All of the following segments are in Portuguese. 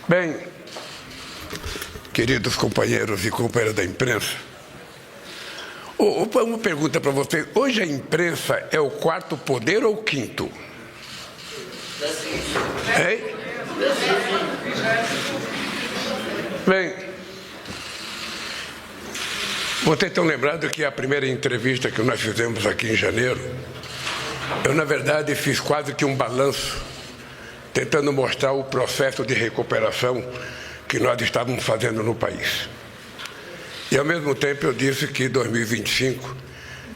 Bem, queridos companheiros e companheiras da imprensa, uma pergunta para vocês. Hoje a imprensa é o quarto poder ou o quinto? Hein? Bem, vocês estão lembrados que a primeira entrevista que nós fizemos aqui em janeiro, eu, na verdade, fiz quase que um balanço, tentando mostrar o processo de recuperação que nós estávamos fazendo no país. E, ao mesmo tempo, eu disse que 2025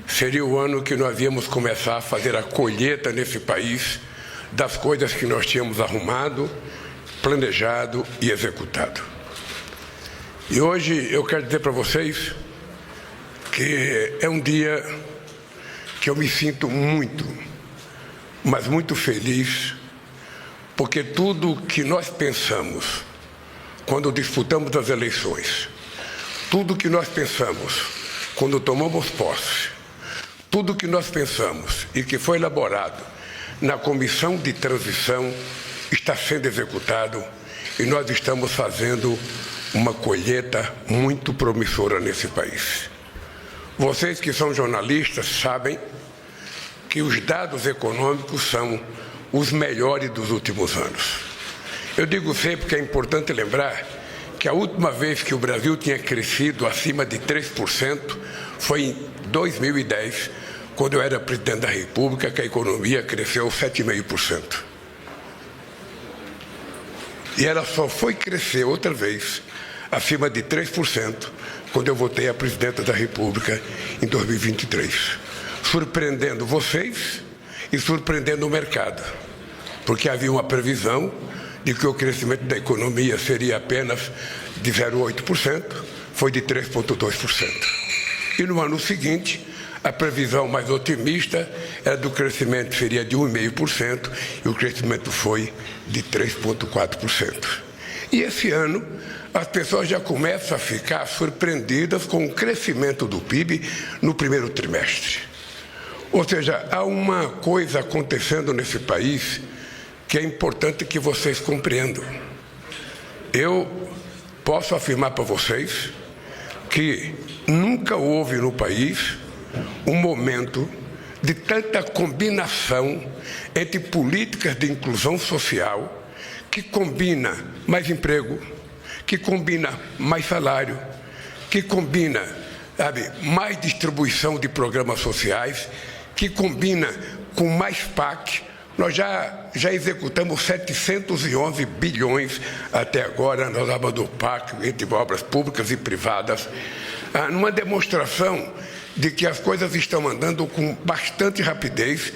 seria o ano que nós íamos começar a fazer a colheita nesse país das coisas que nós tínhamos arrumado, planejado e executado. E hoje eu quero dizer para vocês que é um dia que eu me sinto muito, mas muito feliz, porque tudo que nós pensamos quando disputamos as eleições, tudo que nós pensamos quando tomamos posse, tudo que nós pensamos e que foi elaborado na comissão de transição está sendo executado e nós estamos fazendo uma colheita muito promissora nesse país. Vocês que são jornalistas sabem que os dados econômicos são os melhores dos últimos anos. Eu digo sempre que é importante lembrar que a última vez que o Brasil tinha crescido acima de 3% foi em 2010, quando eu era presidente da República, que a economia cresceu 7,5%. E ela só foi crescer outra vez acima de 3% quando eu votei a presidenta da República em 2023, surpreendendo vocês e surpreendendo o mercado, porque havia uma previsão de que o crescimento da economia seria apenas de 0,8%, foi de 3,2%. E no ano seguinte, a previsão mais otimista era do crescimento seria de 1,5% e o crescimento foi de 3,4%. E esse ano, as pessoas já começam a ficar surpreendidas com o crescimento do PIB no primeiro trimestre. Ou seja, há uma coisa acontecendo nesse país que é importante que vocês compreendam. Eu posso afirmar para vocês que nunca houve no país um momento de tanta combinação entre políticas de inclusão social que combina mais emprego, que combina mais salário, que combina, mais distribuição de programas sociais, que combina com mais PAC. Nós já executamos 711 bilhões até agora nas abas do PAC, entre obras públicas e privadas, numa demonstração de que as coisas estão andando com bastante rapidez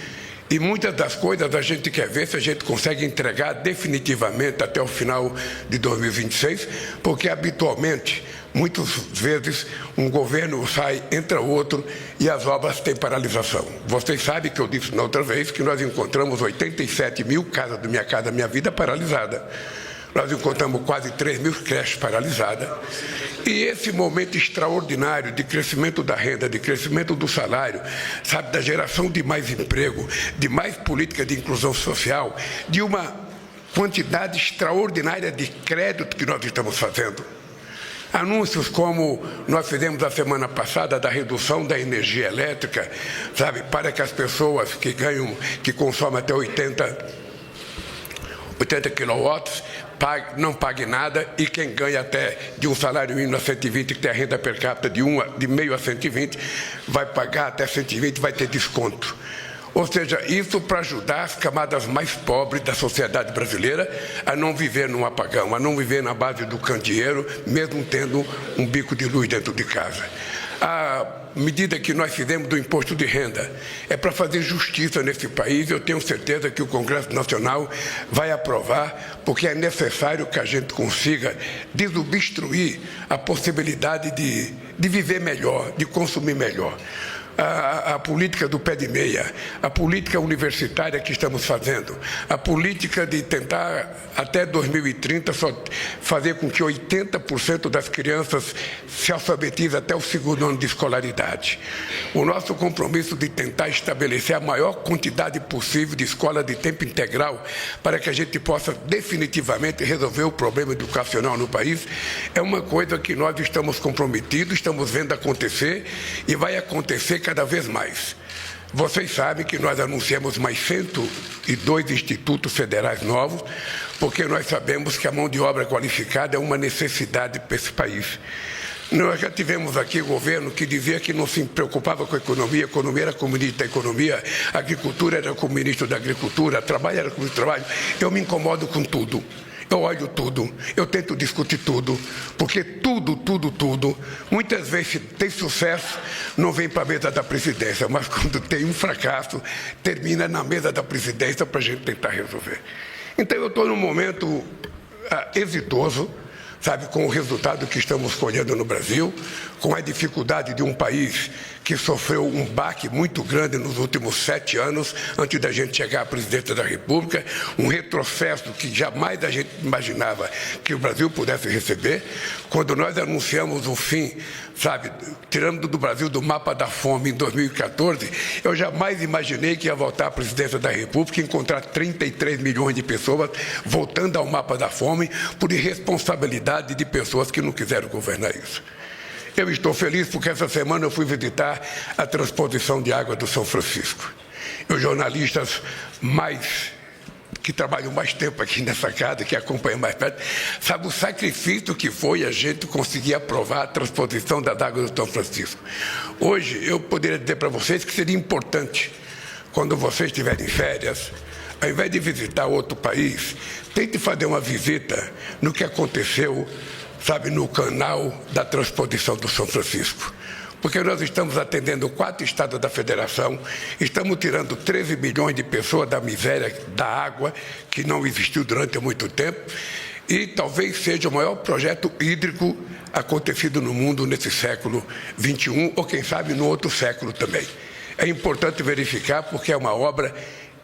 e muitas das coisas a gente quer ver se a gente consegue entregar definitivamente até o final de 2026, porque habitualmente, muitas vezes, um governo sai, entra outro e as obras têm paralisação. Vocês sabem que eu disse na outra vez que nós encontramos 87 mil casas do Minha Casa Minha Vida paralisada. Nós encontramos quase 3 mil creches paralisadas. E esse momento extraordinário de crescimento da renda, de crescimento do salário, da geração de mais emprego, de mais política de inclusão social, de uma quantidade extraordinária de crédito que nós estamos fazendo. Anúncios como nós fizemos a semana passada da redução da energia elétrica, para que as pessoas que consomem até 80 quilowatts, não pague nada, e quem ganha até de um salário mínimo a 120, que tem a renda per capita de meio a 120, vai pagar até 120, vai ter desconto. Ou seja, isso para ajudar as camadas mais pobres da sociedade brasileira a não viver num apagão, a não viver na base do candeeiro, mesmo tendo um bico de luz dentro de casa. A medida que nós fizemos do imposto de renda é para fazer justiça nesse país. Eu tenho certeza que o Congresso Nacional vai aprovar, porque é necessário que a gente consiga desobstruir a possibilidade de viver melhor, de consumir melhor. a política do pé de meia, a política universitária que estamos fazendo, a política de tentar, até 2030, fazer com que 80% das crianças se alfabetizem até o 2º ano de escolaridade. O nosso compromisso de tentar estabelecer a maior quantidade possível de escola de tempo integral para que a gente possa definitivamente resolver o problema educacional no país é uma coisa que nós estamos comprometidos, estamos vendo acontecer e vai acontecer cada vez mais. Vocês sabem que nós anunciamos mais 102 institutos federais novos, porque nós sabemos que a mão de obra qualificada é uma necessidade para esse país. Nós já tivemos aqui o governo que dizia que não se preocupava com a economia era com o ministro da Economia, a agricultura era com o ministro da Agricultura, trabalho era com o ministro do Trabalho. Eu me incomodo com tudo. Eu olho tudo, eu tento discutir tudo, porque tudo, muitas vezes tem sucesso, não vem para a mesa da presidência, mas quando tem um fracasso, termina na mesa da presidência para a gente tentar resolver. Então eu estou num momento exitoso, sabe, com o resultado que estamos colhendo no Brasil, com a dificuldade de um país que sofreu um baque muito grande nos últimos 7 anos, antes da gente chegar à presidência da República, um retrocesso que jamais a gente imaginava que o Brasil pudesse receber. Quando nós anunciamos o fim, sabe, tirando do Brasil do mapa da fome em 2014, eu jamais imaginei que ia voltar à presidência da República e encontrar 33 milhões de pessoas voltando ao mapa da fome por irresponsabilidade de pessoas que não quiseram governar isso. Eu estou feliz porque essa semana eu fui visitar a transposição de água do São Francisco. Os jornalistas que trabalham mais tempo aqui nessa casa, que acompanham mais perto, sabe o sacrifício que foi a gente conseguir aprovar a transposição das águas do São Francisco. Hoje, eu poderia dizer para vocês que seria importante, quando vocês estiverem em férias, ao invés de visitar outro país, tente fazer uma visita no que aconteceu, sabe, no canal da transposição do São Francisco. Porque nós estamos atendendo 4 estados da federação, estamos tirando 13 milhões de pessoas da miséria da água, que não existiu durante muito tempo, e talvez seja o maior projeto hídrico acontecido no mundo nesse século XXI, ou quem sabe no outro século também. É importante verificar porque é uma obra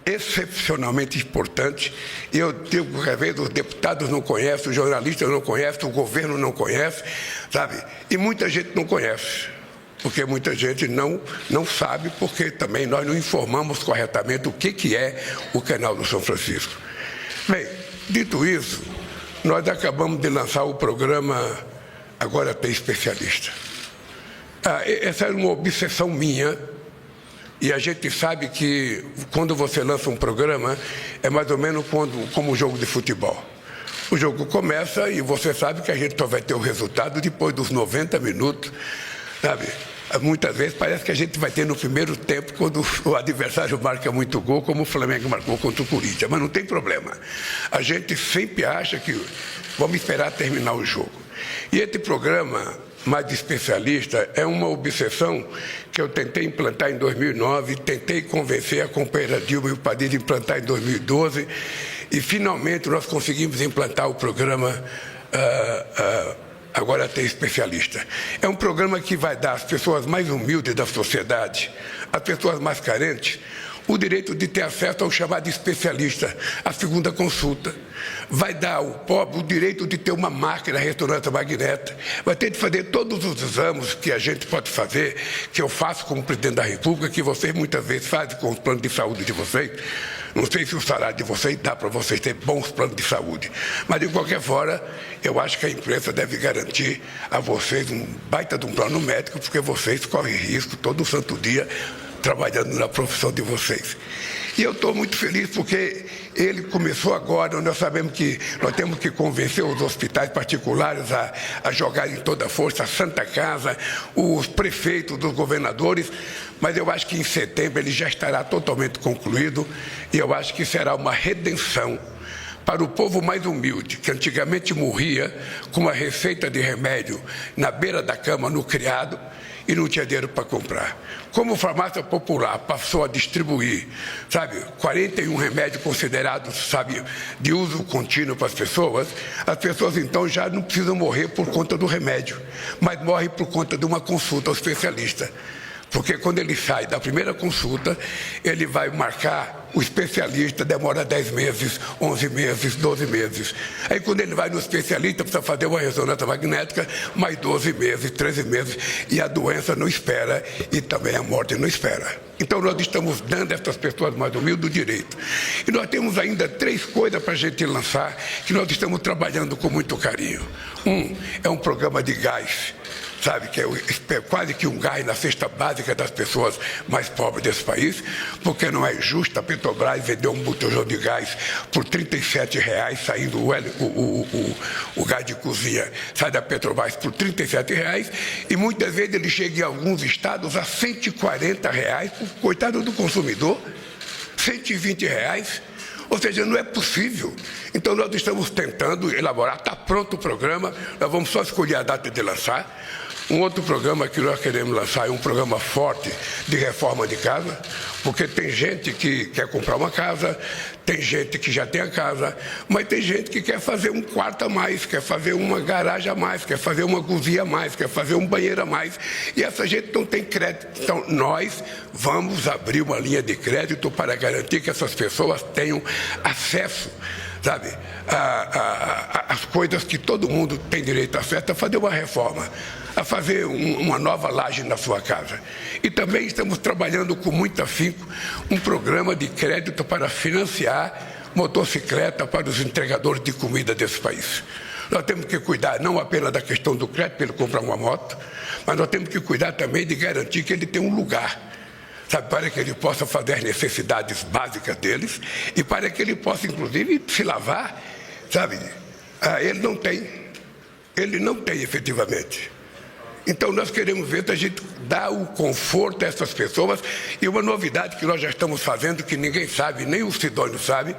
excepcionalmente importante, e eu digo que às vezes os deputados não conhecem, os jornalistas não conhecem, o governo não conhece, sabe? E muita gente não conhece, porque muita gente não sabe, porque também nós não informamos corretamente o que é o canal do São Francisco. Bem, dito isso, nós acabamos de lançar o programa Agora Tem Especialista. Essa era uma obsessão minha. E a gente sabe que quando você lança um programa, é mais ou menos como um jogo de futebol. O jogo começa e você sabe que a gente só vai ter o resultado depois dos 90 minutos, sabe? Muitas vezes parece que a gente vai ter no primeiro tempo, quando o adversário marca muito gol, como o Flamengo marcou contra o Corinthians. Mas não tem problema. A gente sempre acha que vamos esperar terminar o jogo. E esse programa mais de especialista é uma obsessão que eu tentei implantar em 2009, tentei convencer a companheira Dilma e o Padilha a implantar em 2012, e finalmente nós conseguimos implantar o programa Agora Tem Especialista. É um programa que vai dar às pessoas mais humildes da sociedade, às pessoas mais carentes, o direito de ter acesso ao chamado especialista, a segunda consulta. Vai dar ao pobre o direito de ter uma máquina de ressonância magnética, vai ter de fazer todos os exames que a gente pode fazer, que eu faço como presidente da República, que vocês muitas vezes fazem com os planos de saúde de vocês. Não sei se o salário de vocês dá para vocês ter bons planos de saúde, mas de qualquer forma, eu acho que a imprensa deve garantir a vocês um baita de um plano médico, porque vocês correm risco todo santo dia trabalhando na profissão de vocês. E eu estou muito feliz porque ele começou agora, nós sabemos que nós temos que convencer os hospitais particulares a jogarem toda a força, a Santa Casa, os prefeitos, os governadores, mas eu acho que em setembro ele já estará totalmente concluído e eu acho que será uma redenção para o povo mais humilde, que antigamente morria com uma receita de remédio na beira da cama, no criado, e não tinha dinheiro para comprar. Como a farmácia popular passou a distribuir, sabe, 41 remédios considerados, sabe, de uso contínuo para as pessoas então já não precisam morrer por conta do remédio, mas morrem por conta de uma consulta ao especialista. Porque quando ele sai da primeira consulta, ele vai marcar o especialista, demora 10 meses, 11 meses, 12 meses. Aí quando ele vai no especialista, precisa fazer uma ressonância magnética, mais 12 meses, 13 meses, e a doença não espera e também a morte não espera. Então nós estamos dando a essas pessoas mais humildes o direito. E nós temos ainda 3 coisas para a gente lançar, que nós estamos trabalhando com muito carinho. É um programa de gás, sabe, que é quase que um gás na cesta básica das pessoas mais pobres desse país, porque não é justo a Petrobras vender um botijão de gás por R$ 37,00, saindo o gás de cozinha, sai da Petrobras por R$ 37,00, e muitas vezes ele chega em alguns estados a R$ 140,00, coitado do consumidor, R$ 120,00. Ou seja, não é possível. Então nós estamos tentando elaborar, está pronto o programa, nós vamos só escolher a data de lançar. Um outro programa que nós queremos lançar é um programa forte de reforma de casa, porque tem gente que quer comprar uma casa, tem gente que já tem a casa, mas tem gente que quer fazer um quarto a mais, quer fazer uma garagem a mais, quer fazer uma cozinha a mais, quer fazer um banheiro a mais, e essa gente não tem crédito. Então nós vamos abrir uma linha de crédito para garantir que essas pessoas tenham acesso, sabe, as coisas que todo mundo tem direito a acesso, a fazer uma reforma, a fazer uma nova laje na sua casa. E também estamos trabalhando com muito afinco um programa de crédito para financiar motocicleta para os entregadores de comida desse país. Nós temos que cuidar não apenas da questão do crédito para ele comprar uma moto, mas nós temos que cuidar também de garantir que ele tem um lugar, sabe, para que ele possa fazer as necessidades básicas deles e para que ele possa, inclusive, se lavar, sabe? Ele não tem efetivamente. Então nós queremos ver se a gente dá o conforto a essas pessoas. E uma novidade que nós já estamos fazendo, que ninguém sabe, nem o Sidônio sabe,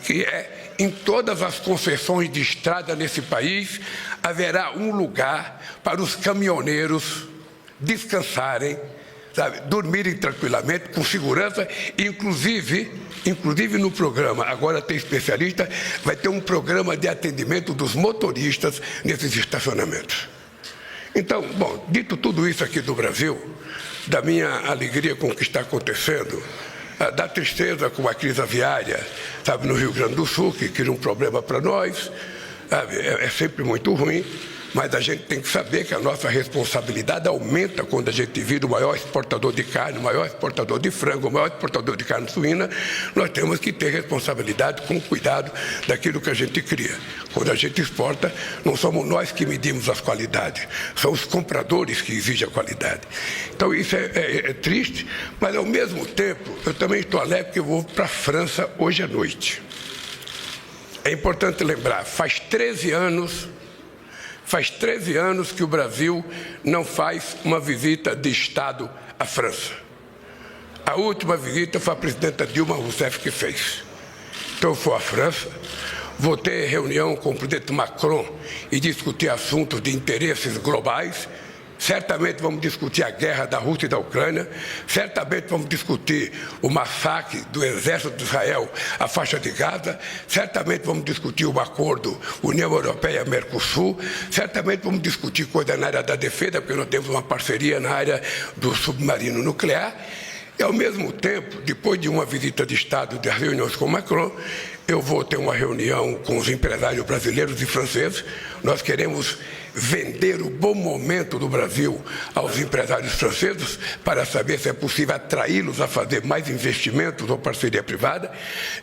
que é em todas as concessões de estrada nesse país, haverá um lugar para os caminhoneiros descansarem, sabe, dormirem tranquilamente, com segurança, inclusive no programa, agora tem especialista, vai ter um programa de atendimento dos motoristas nesses estacionamentos. Então, bom, dito tudo isso aqui do Brasil, da minha alegria com o que está acontecendo, da tristeza com a crise aviária, sabe, no Rio Grande do Sul, que cria um problema para nós, sabe, é sempre muito ruim, mas a gente tem que saber que a nossa responsabilidade aumenta quando a gente vira o maior exportador de carne, o maior exportador de frango, o maior exportador de carne suína. Nós temos que ter responsabilidade com cuidado daquilo que a gente cria. Quando a gente exporta, não somos nós que medimos as qualidades, são os compradores que exigem a qualidade. Então isso é triste, mas ao mesmo tempo eu também estou alegre porque eu vou para a França hoje à noite. É importante lembrar, faz 13 anos que o Brasil não faz uma visita de Estado à França. A última visita foi a presidenta Dilma Rousseff que fez. Então eu fui à França, vou ter reunião com o presidente Macron e discutir assuntos de interesses globais. Certamente vamos discutir a guerra da Rússia e da Ucrânia, certamente vamos discutir o massacre do exército de Israel à faixa de Gaza, certamente vamos discutir o acordo União Europeia-Mercosul, certamente vamos discutir coisa na área da defesa, porque nós temos uma parceria na área do submarino nuclear. E, ao mesmo tempo, depois de uma visita de Estado e das reuniões com Macron, eu vou ter uma reunião com os empresários brasileiros e franceses. Nós queremos vender o bom momento do Brasil aos empresários franceses para saber se é possível atraí-los a fazer mais investimentos ou parceria privada.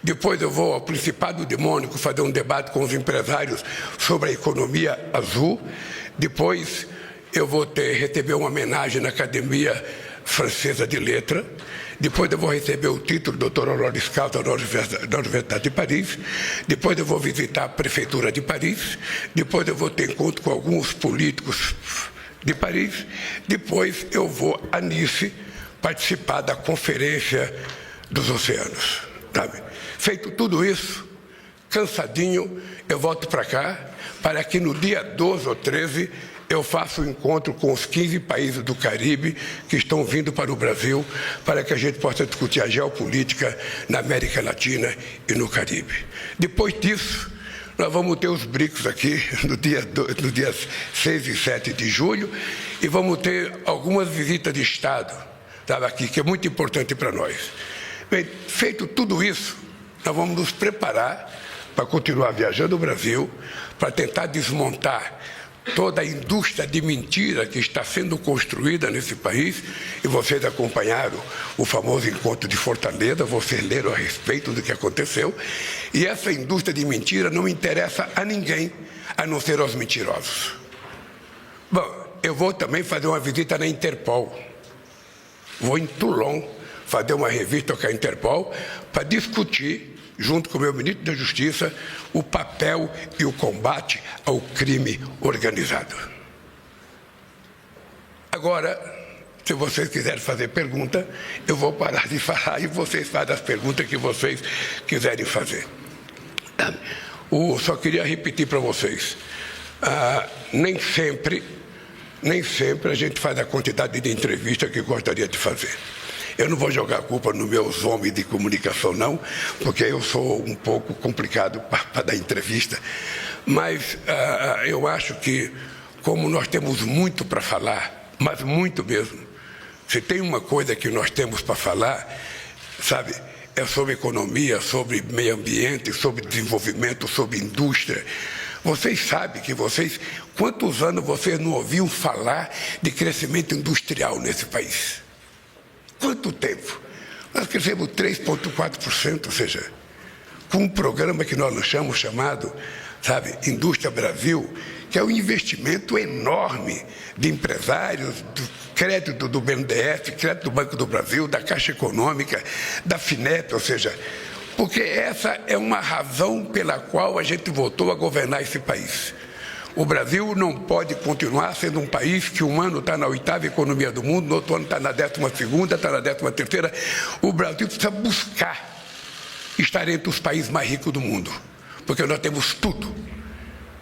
Depois eu vou ao Principado de Mônaco fazer um debate com os empresários sobre a economia azul. Depois eu vou receber uma homenagem na Academia Francesa de Letras. Depois eu vou receber o título de doutor honoris causa da Universidade de Paris. Depois eu vou visitar a Prefeitura de Paris. Depois eu vou ter encontro com alguns políticos de Paris. Depois eu vou a Nice participar da Conferência dos Oceanos. Sabe? Feito tudo isso, cansadinho, eu volto para cá, para que no dia 12 ou 13 eu faço um encontro com os 15 países do Caribe que estão vindo para o Brasil, para que a gente possa discutir a geopolítica na América Latina e no Caribe. Depois disso, Nós vamos ter os BRICS aqui no dia 6 e 7 de julho e vamos ter algumas visitas de Estado, sabe, aqui, que é muito importante para nós. Bem, feito tudo isso, nós vamos nos preparar para continuar viajando o Brasil, para tentar desmontar toda a indústria de mentira que está sendo construída nesse país, e vocês acompanharam o famoso encontro de Fortaleza, vocês leram a respeito do que aconteceu, e essa indústria de mentira não interessa a ninguém, a não ser aos mentirosos. Bom, eu vou também fazer uma visita na Interpol, vou em Toulon fazer uma revista com a Interpol para discutir, junto com o meu ministro da Justiça, o papel e o combate ao crime organizado. Agora, se vocês quiserem fazer pergunta, eu vou parar de falar e vocês fazem as perguntas que vocês quiserem fazer. Só queria repetir para vocês, nem sempre a gente faz a quantidade de entrevistas que gostaria de fazer. Eu não vou jogar a culpa nos meus homens de comunicação, não, porque eu sou um pouco complicado para dar entrevista. Mas eu acho que, como nós temos muito para falar, mas muito mesmo, se tem uma coisa que nós temos para falar, sabe, é sobre economia, sobre meio ambiente, sobre desenvolvimento, sobre indústria. Vocês sabem que quantos anos vocês não ouviram falar de crescimento industrial nesse país? Quanto tempo? Nós crescemos 3,4%, ou seja, com um programa que nós lançamos chamado, sabe, Indústria Brasil, que é um investimento enorme de empresários, do crédito do BNDES, crédito do Banco do Brasil, da Caixa Econômica, da FINEP, ou seja, porque essa é uma razão pela qual a gente voltou a governar esse país. O Brasil não pode continuar sendo um país que um ano está na 8ª economia do mundo, no outro ano está na 12ª, está na 13ª. O Brasil precisa buscar estar entre os países mais ricos do mundo, porque nós temos tudo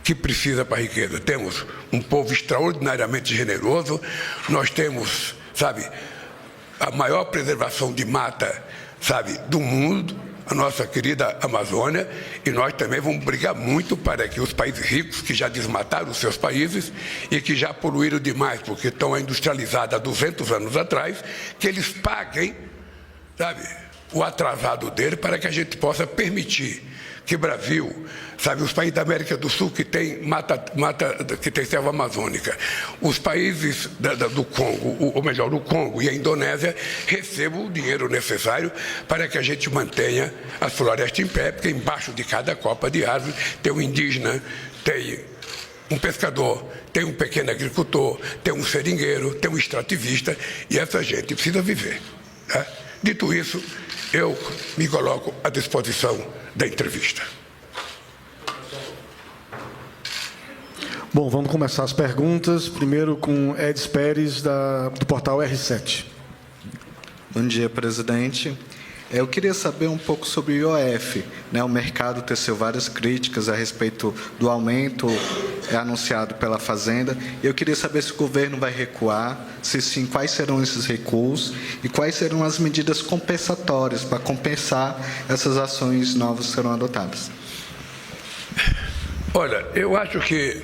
que precisa para a riqueza. Temos um povo extraordinariamente generoso, nós temos, sabe, a maior preservação de mata, sabe, do mundo, a nossa querida Amazônia, e nós também vamos brigar muito para que os países ricos, que já desmataram os seus países e que já poluíram demais, porque estão industrializados há 200 anos atrás, que eles paguem, sabe, o atrasado dele, para que a gente possa permitir que o Brasil, sabe, os países da América do Sul que tem que tem selva amazônica, os países do Congo, ou melhor, o Congo e a Indonésia, recebam o dinheiro necessário para que a gente mantenha as florestas em pé, porque embaixo de cada copa de árvore tem um indígena, tem um pescador, tem um pequeno agricultor, tem um seringueiro, tem um extrativista, e essa gente precisa viver. Tá? Dito isso, eu me coloco à disposição da entrevista. Bom, vamos começar as perguntas. Primeiro com Edson Pérez, do portal R7. Bom dia, presidente. Eu queria saber um pouco sobre o IOF. O mercado teceu várias críticas a respeito do aumento anunciado pela Fazenda. Eu queria saber se o governo vai recuar, se sim, quais serão esses recuos e quais serão as medidas compensatórias para compensar essas ações novas que serão adotadas. Olha, eu acho que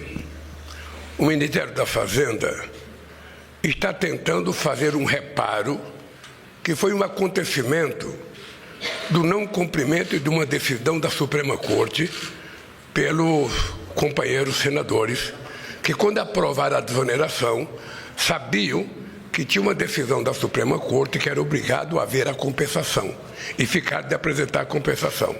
o Ministério da Fazenda está tentando fazer um reparo que foi um acontecimento do não cumprimento de uma decisão da Suprema Corte pelos companheiros senadores, que quando aprovaram a desoneração, sabiam que tinha uma decisão da Suprema Corte que era obrigado a haver a compensação e ficar de apresentar a compensação.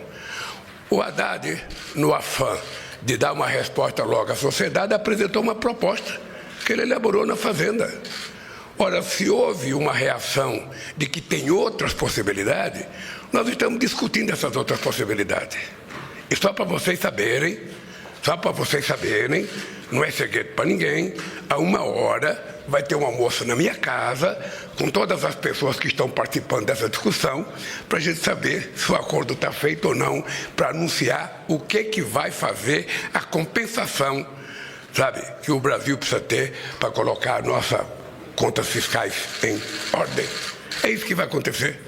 O Haddad, no afã de dar uma resposta logo à sociedade, apresentou uma proposta que ele elaborou na Fazenda. Ora, se houve uma reação de que tem outras possibilidades, nós estamos discutindo essas outras possibilidades. E só para vocês saberem, não é segredo para ninguém, a 1h vai ter um almoço na minha casa, com todas as pessoas que estão participando dessa discussão, para a gente saber se o acordo está feito ou não, para anunciar o que vai fazer a compensação, sabe, que o Brasil precisa ter para colocar a nossa contas fiscais em ordem. É isso que vai acontecer.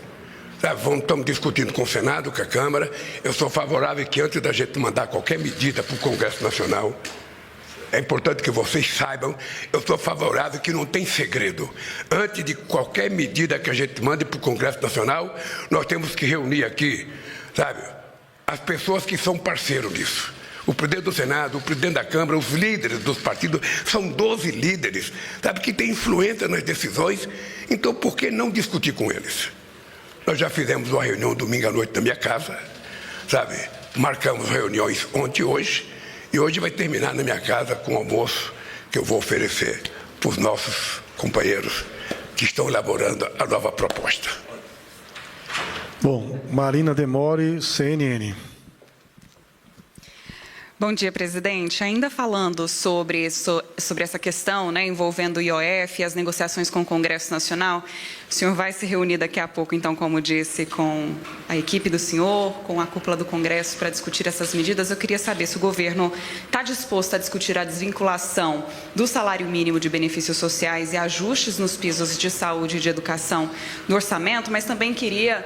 Estamos discutindo com o Senado, com a Câmara. Eu sou favorável que antes da gente mandar qualquer medida para o Congresso Nacional, é importante que vocês saibam, eu sou favorável que não tem segredo. Antes de qualquer medida que a gente mande para o Congresso Nacional, nós temos que reunir aqui, as pessoas que são parceiros disso. O presidente do Senado, o presidente da Câmara, os líderes dos partidos, são 12 líderes, que têm influência nas decisões. Então, por que não discutir com eles? Nós já fizemos uma reunião domingo à noite na minha casa, marcamos reuniões ontem e hoje, e hoje vai terminar na minha casa com o almoço que eu vou oferecer para os nossos companheiros que estão elaborando a nova proposta. Bom, Marina Demore, CNN. Bom dia, presidente. Ainda falando sobre essa questão, envolvendo o IOF e as negociações com o Congresso Nacional, o senhor vai se reunir daqui a pouco, então, como disse, com a equipe do senhor, com a cúpula do Congresso, para discutir essas medidas. Eu queria saber se o governo está disposto a discutir a desvinculação do salário mínimo de benefícios sociais e ajustes nos pisos de saúde e de educação no orçamento, mas também queria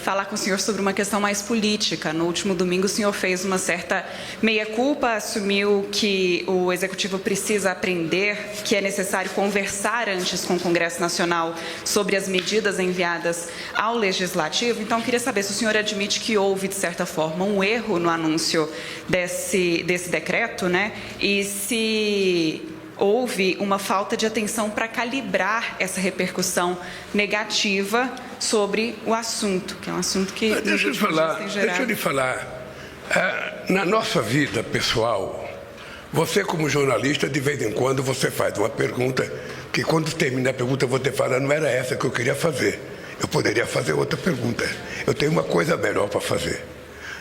falar com o senhor sobre uma questão mais política. No último domingo, o senhor fez uma certa meia-culpa, assumiu que o Executivo precisa aprender, que é necessário conversar antes com o Congresso Nacional sobre as medidas enviadas ao Legislativo. Então, eu queria saber se o senhor admite que houve, de certa forma, um erro no anúncio desse decreto, e se houve uma falta de atenção para calibrar essa repercussão negativa sobre o assunto, que é um assunto que... Deixa eu lhe falar. Na nossa vida pessoal, você como jornalista, de vez em quando, você faz uma pergunta que quando termina a pergunta você fala, não era essa que eu queria fazer. Eu poderia fazer outra pergunta. Eu tenho uma coisa melhor para fazer.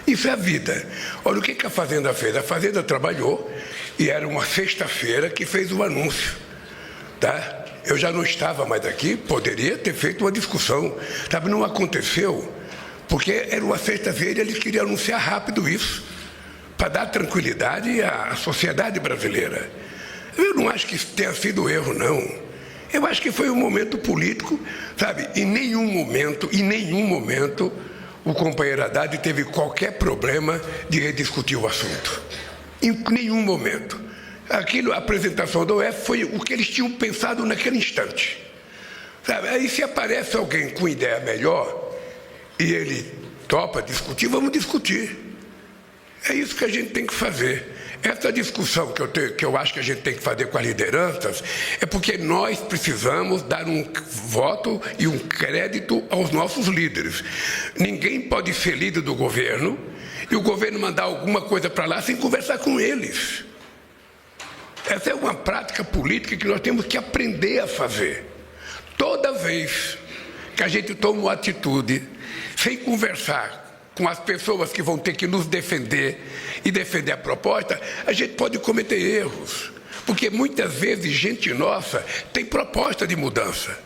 Isso é a vida. Olha o que a Fazenda fez. A Fazenda trabalhou e era uma sexta-feira que fez o anúncio. Eu já não estava mais aqui, poderia ter feito uma discussão. Não aconteceu. Porque era uma sexta-feira e eles queriam anunciar rápido isso, para dar tranquilidade à sociedade brasileira. Eu não acho que isso tenha sido erro, não. Eu acho que foi um momento político, Em nenhum momento, o companheiro Haddad teve qualquer problema de rediscutir o assunto. Em nenhum momento. A apresentação do OF foi o que eles tinham pensado naquele instante. Aí se aparece alguém com ideia melhor, e ele topa discutir, vamos discutir. É isso que a gente tem que fazer. Essa discussão que eu acho que a gente tem que fazer com as lideranças é porque nós precisamos dar um voto e um crédito aos nossos líderes. Ninguém pode ser líder do governo e o governo mandar alguma coisa para lá sem conversar com eles. Essa é uma prática política que nós temos que aprender a fazer. Toda vez que a gente toma uma atitude sem conversar com as pessoas que vão ter que nos defender e defender a proposta, a gente pode cometer erros. Porque muitas vezes gente nossa tem proposta de mudança.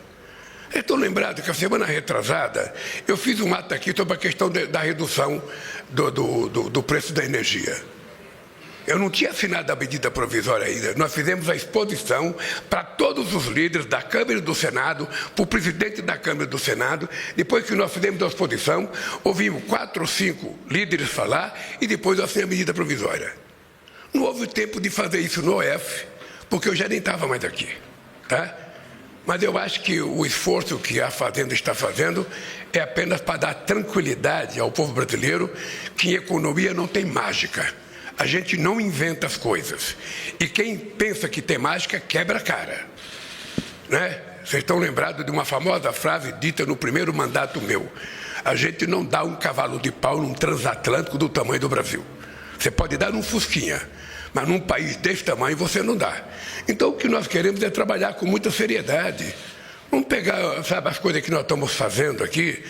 Eu estou lembrado que a semana retrasada eu fiz um ato aqui sobre a questão da redução do preço da energia. Eu não tinha assinado a medida provisória ainda. Nós fizemos a exposição para todos os líderes da Câmara e do Senado, para o presidente da Câmara e do Senado. Depois que nós fizemos a exposição, ouvimos 4 ou 5 líderes falar e depois eu assinei a medida provisória. Não houve tempo de fazer isso no OF, porque eu já nem estava mais aqui. Mas eu acho que o esforço que a Fazenda está fazendo é apenas para dar tranquilidade ao povo brasileiro que em economia não tem mágica. A gente não inventa as coisas. E quem pensa que tem mágica, quebra a cara. Vocês estão lembrados de uma famosa frase dita no primeiro mandato meu. A gente não dá um cavalo de pau num transatlântico do tamanho do Brasil. Você pode dar num fusquinha, mas num país desse tamanho você não dá. Então o que nós queremos é trabalhar com muita seriedade. Vamos pegar, as coisas que nós estamos fazendo aqui,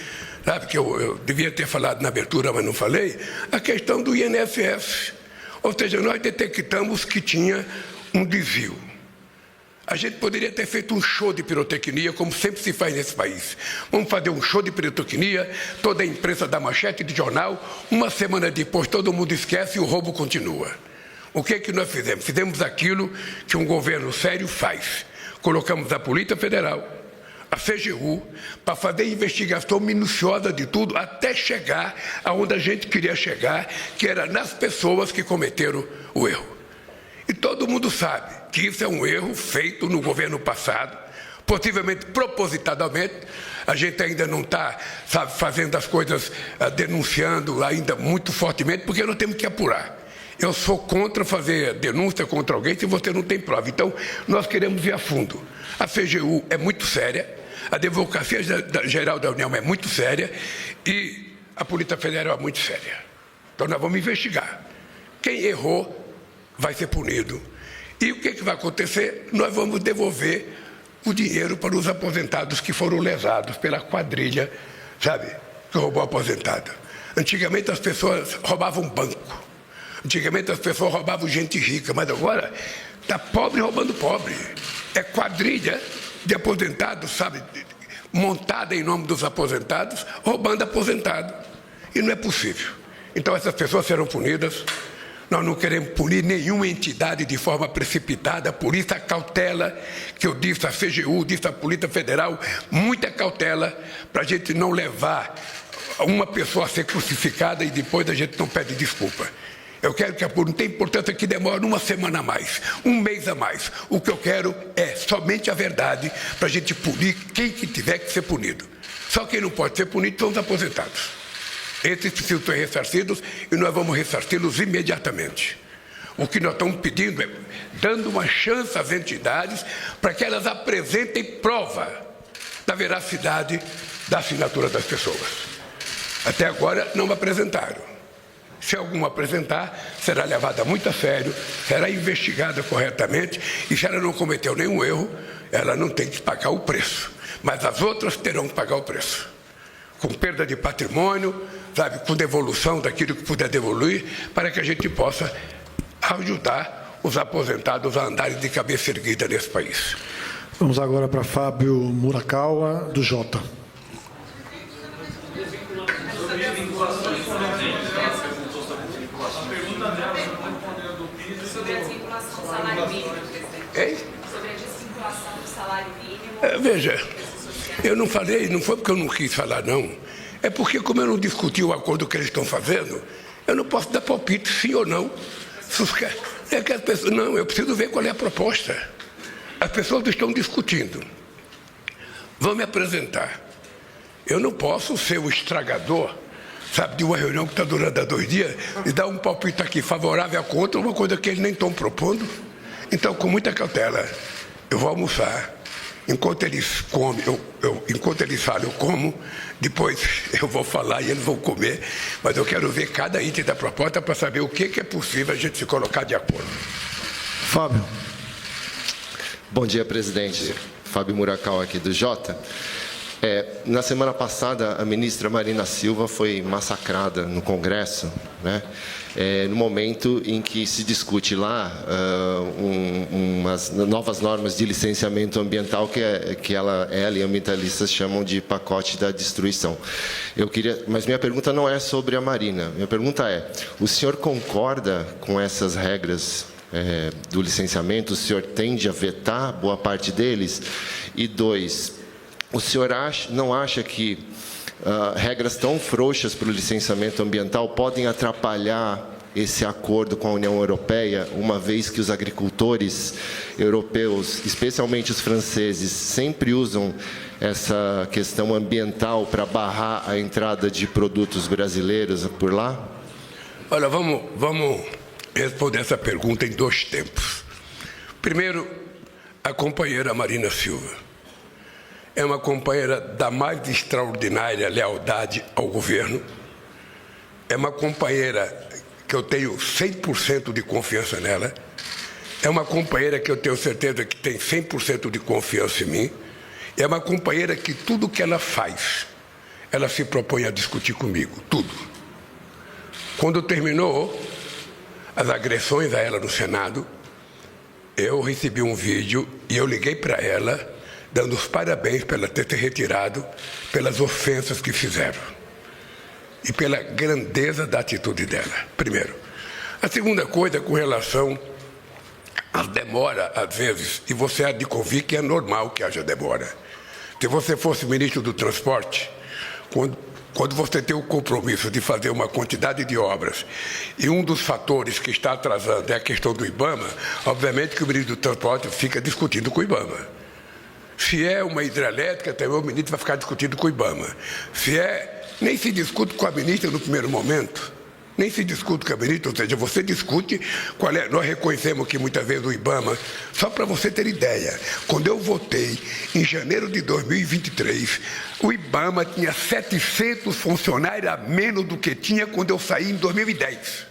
que eu devia ter falado na abertura, mas não falei, a questão do INSS. Ou seja, nós detectamos que tinha um desvio. A gente poderia ter feito um show de pirotecnia, como sempre se faz nesse país. Vamos fazer um show de pirotecnia, toda a imprensa dá manchete de jornal, uma semana depois todo mundo esquece e o roubo continua. O que nós fizemos? Fizemos aquilo que um governo sério faz. Colocamos a Polícia Federal, a CGU, para fazer investigação minuciosa de tudo, até chegar aonde a gente queria chegar, que era nas pessoas que cometeram o erro. E todo mundo sabe que isso é um erro feito no governo passado, possivelmente propositadamente. A gente ainda não está, fazendo as coisas, denunciando ainda muito fortemente, porque nós temos que apurar. Eu sou contra fazer denúncia contra alguém se você não tem prova. Então, nós queremos ir a fundo. A CGU é muito séria, a Advocacia Geral da União é muito séria e a Polícia Federal é muito séria. Então, nós vamos investigar. Quem errou vai ser punido. E o que vai acontecer? Nós vamos devolver o dinheiro para os aposentados que foram lesados pela quadrilha, sabe, que roubou aposentado. Antigamente as pessoas roubavam banco. Antigamente as pessoas roubavam gente rica, mas agora está pobre roubando pobre. É quadrilha de aposentados, sabe, montada em nome dos aposentados, roubando aposentado. E não é possível. Então essas pessoas serão punidas. Nós não queremos punir nenhuma entidade de forma precipitada, por isso a cautela que eu disse à CGU, disse à Polícia Federal, muita cautela para a gente não levar uma pessoa a ser crucificada e depois a gente não pede desculpa. Eu quero que não tem importância que demore uma semana a mais, um mês a mais. O que eu quero é somente a verdade para a gente punir quem que tiver que ser punido. Só quem não pode ser punido são os aposentados. Esses precisam ser ressarcidos e nós vamos ressarci-los imediatamente. O que nós estamos pedindo é dando uma chance às entidades para que elas apresentem prova da veracidade da assinatura das pessoas. Até agora não apresentaram. Se algum apresentar, será levada muito a sério, será investigada corretamente e se ela não cometeu nenhum erro, ela não tem que pagar o preço. Mas as outras terão que pagar o preço. Com perda de patrimônio, sabe, com devolução daquilo que puder devoluir, para que a gente possa ajudar os aposentados a andarem de cabeça erguida nesse país. Vamos agora para Fábio Murakawa, do Jota. Sobre a desvinculação do salário mínimo, presidente. Sobre a desvinculação do salário mínimo. Veja, eu não falei, não foi porque eu não quis falar, não. É porque, como eu não discuti o acordo que eles estão fazendo, eu não posso dar palpite, sim ou não. É que as pessoas, não, eu preciso ver qual é a proposta. As pessoas estão discutindo. Vão me apresentar. Eu não posso ser o estragador, sabe, de uma reunião que está durando há 2 dias e dar um palpite aqui favorável a contra, uma coisa que eles nem estão propondo. Então, com muita cautela, eu vou almoçar. Enquanto eles comem, enquanto eles falam, eu como, depois eu vou falar e eles vão comer, mas eu quero ver cada item da proposta para saber o que é possível a gente se colocar de acordo. Fábio. Bom dia, presidente. Fábio Murakawa, aqui do Jota. Na semana passada, a ministra Marina Silva foi massacrada no Congresso, né? No momento em que se discute lá umas novas normas de licenciamento ambiental que ela e ambientalistas chamam de pacote da destruição. Mas minha pergunta não é sobre a Marina. Minha pergunta é: o senhor concorda com essas regras do licenciamento? O senhor tende a vetar boa parte deles? E 2, o senhor não acha que regras tão frouxas para o licenciamento ambiental podem atrapalhar esse acordo com a União Europeia, uma vez que os agricultores europeus, especialmente os franceses, sempre usam essa questão ambiental para barrar a entrada de produtos brasileiros por lá? Olha, vamos responder essa pergunta em 2 tempos. Primeiro, a companheira Marina Silva é uma companheira da mais extraordinária lealdade ao governo. É uma companheira que eu tenho 100% de confiança nela. É uma companheira que eu tenho certeza que tem 100% de confiança em mim. É uma companheira que tudo que ela faz, ela se propõe a discutir comigo, tudo. Quando terminou as agressões a ela no Senado, eu recebi um vídeo e eu liguei para ela, dando os parabéns por ela ter se retirado pelas ofensas que fizeram e pela grandeza da atitude dela, primeiro. A segunda coisa, com relação às demoras, às vezes, e você há de convir que é normal que haja demora. se você fosse ministro do Transporte, quando você tem o compromisso de fazer uma quantidade de obras e um dos fatores que está atrasando é a questão do IBAMA, obviamente que o ministro do Transporte fica discutindo com o IBAMA. Se é uma hidrelétrica, também o ministro vai ficar discutindo com o IBAMA. Nem se discute com a ministra no primeiro momento. Nem se discute com a ministra, ou seja, você discute qual é. Nós reconhecemos que muitas vezes o IBAMA, só para você ter ideia, quando eu votei em janeiro de 2023, o IBAMA tinha 700 funcionários a menos do que tinha quando eu saí em 2010.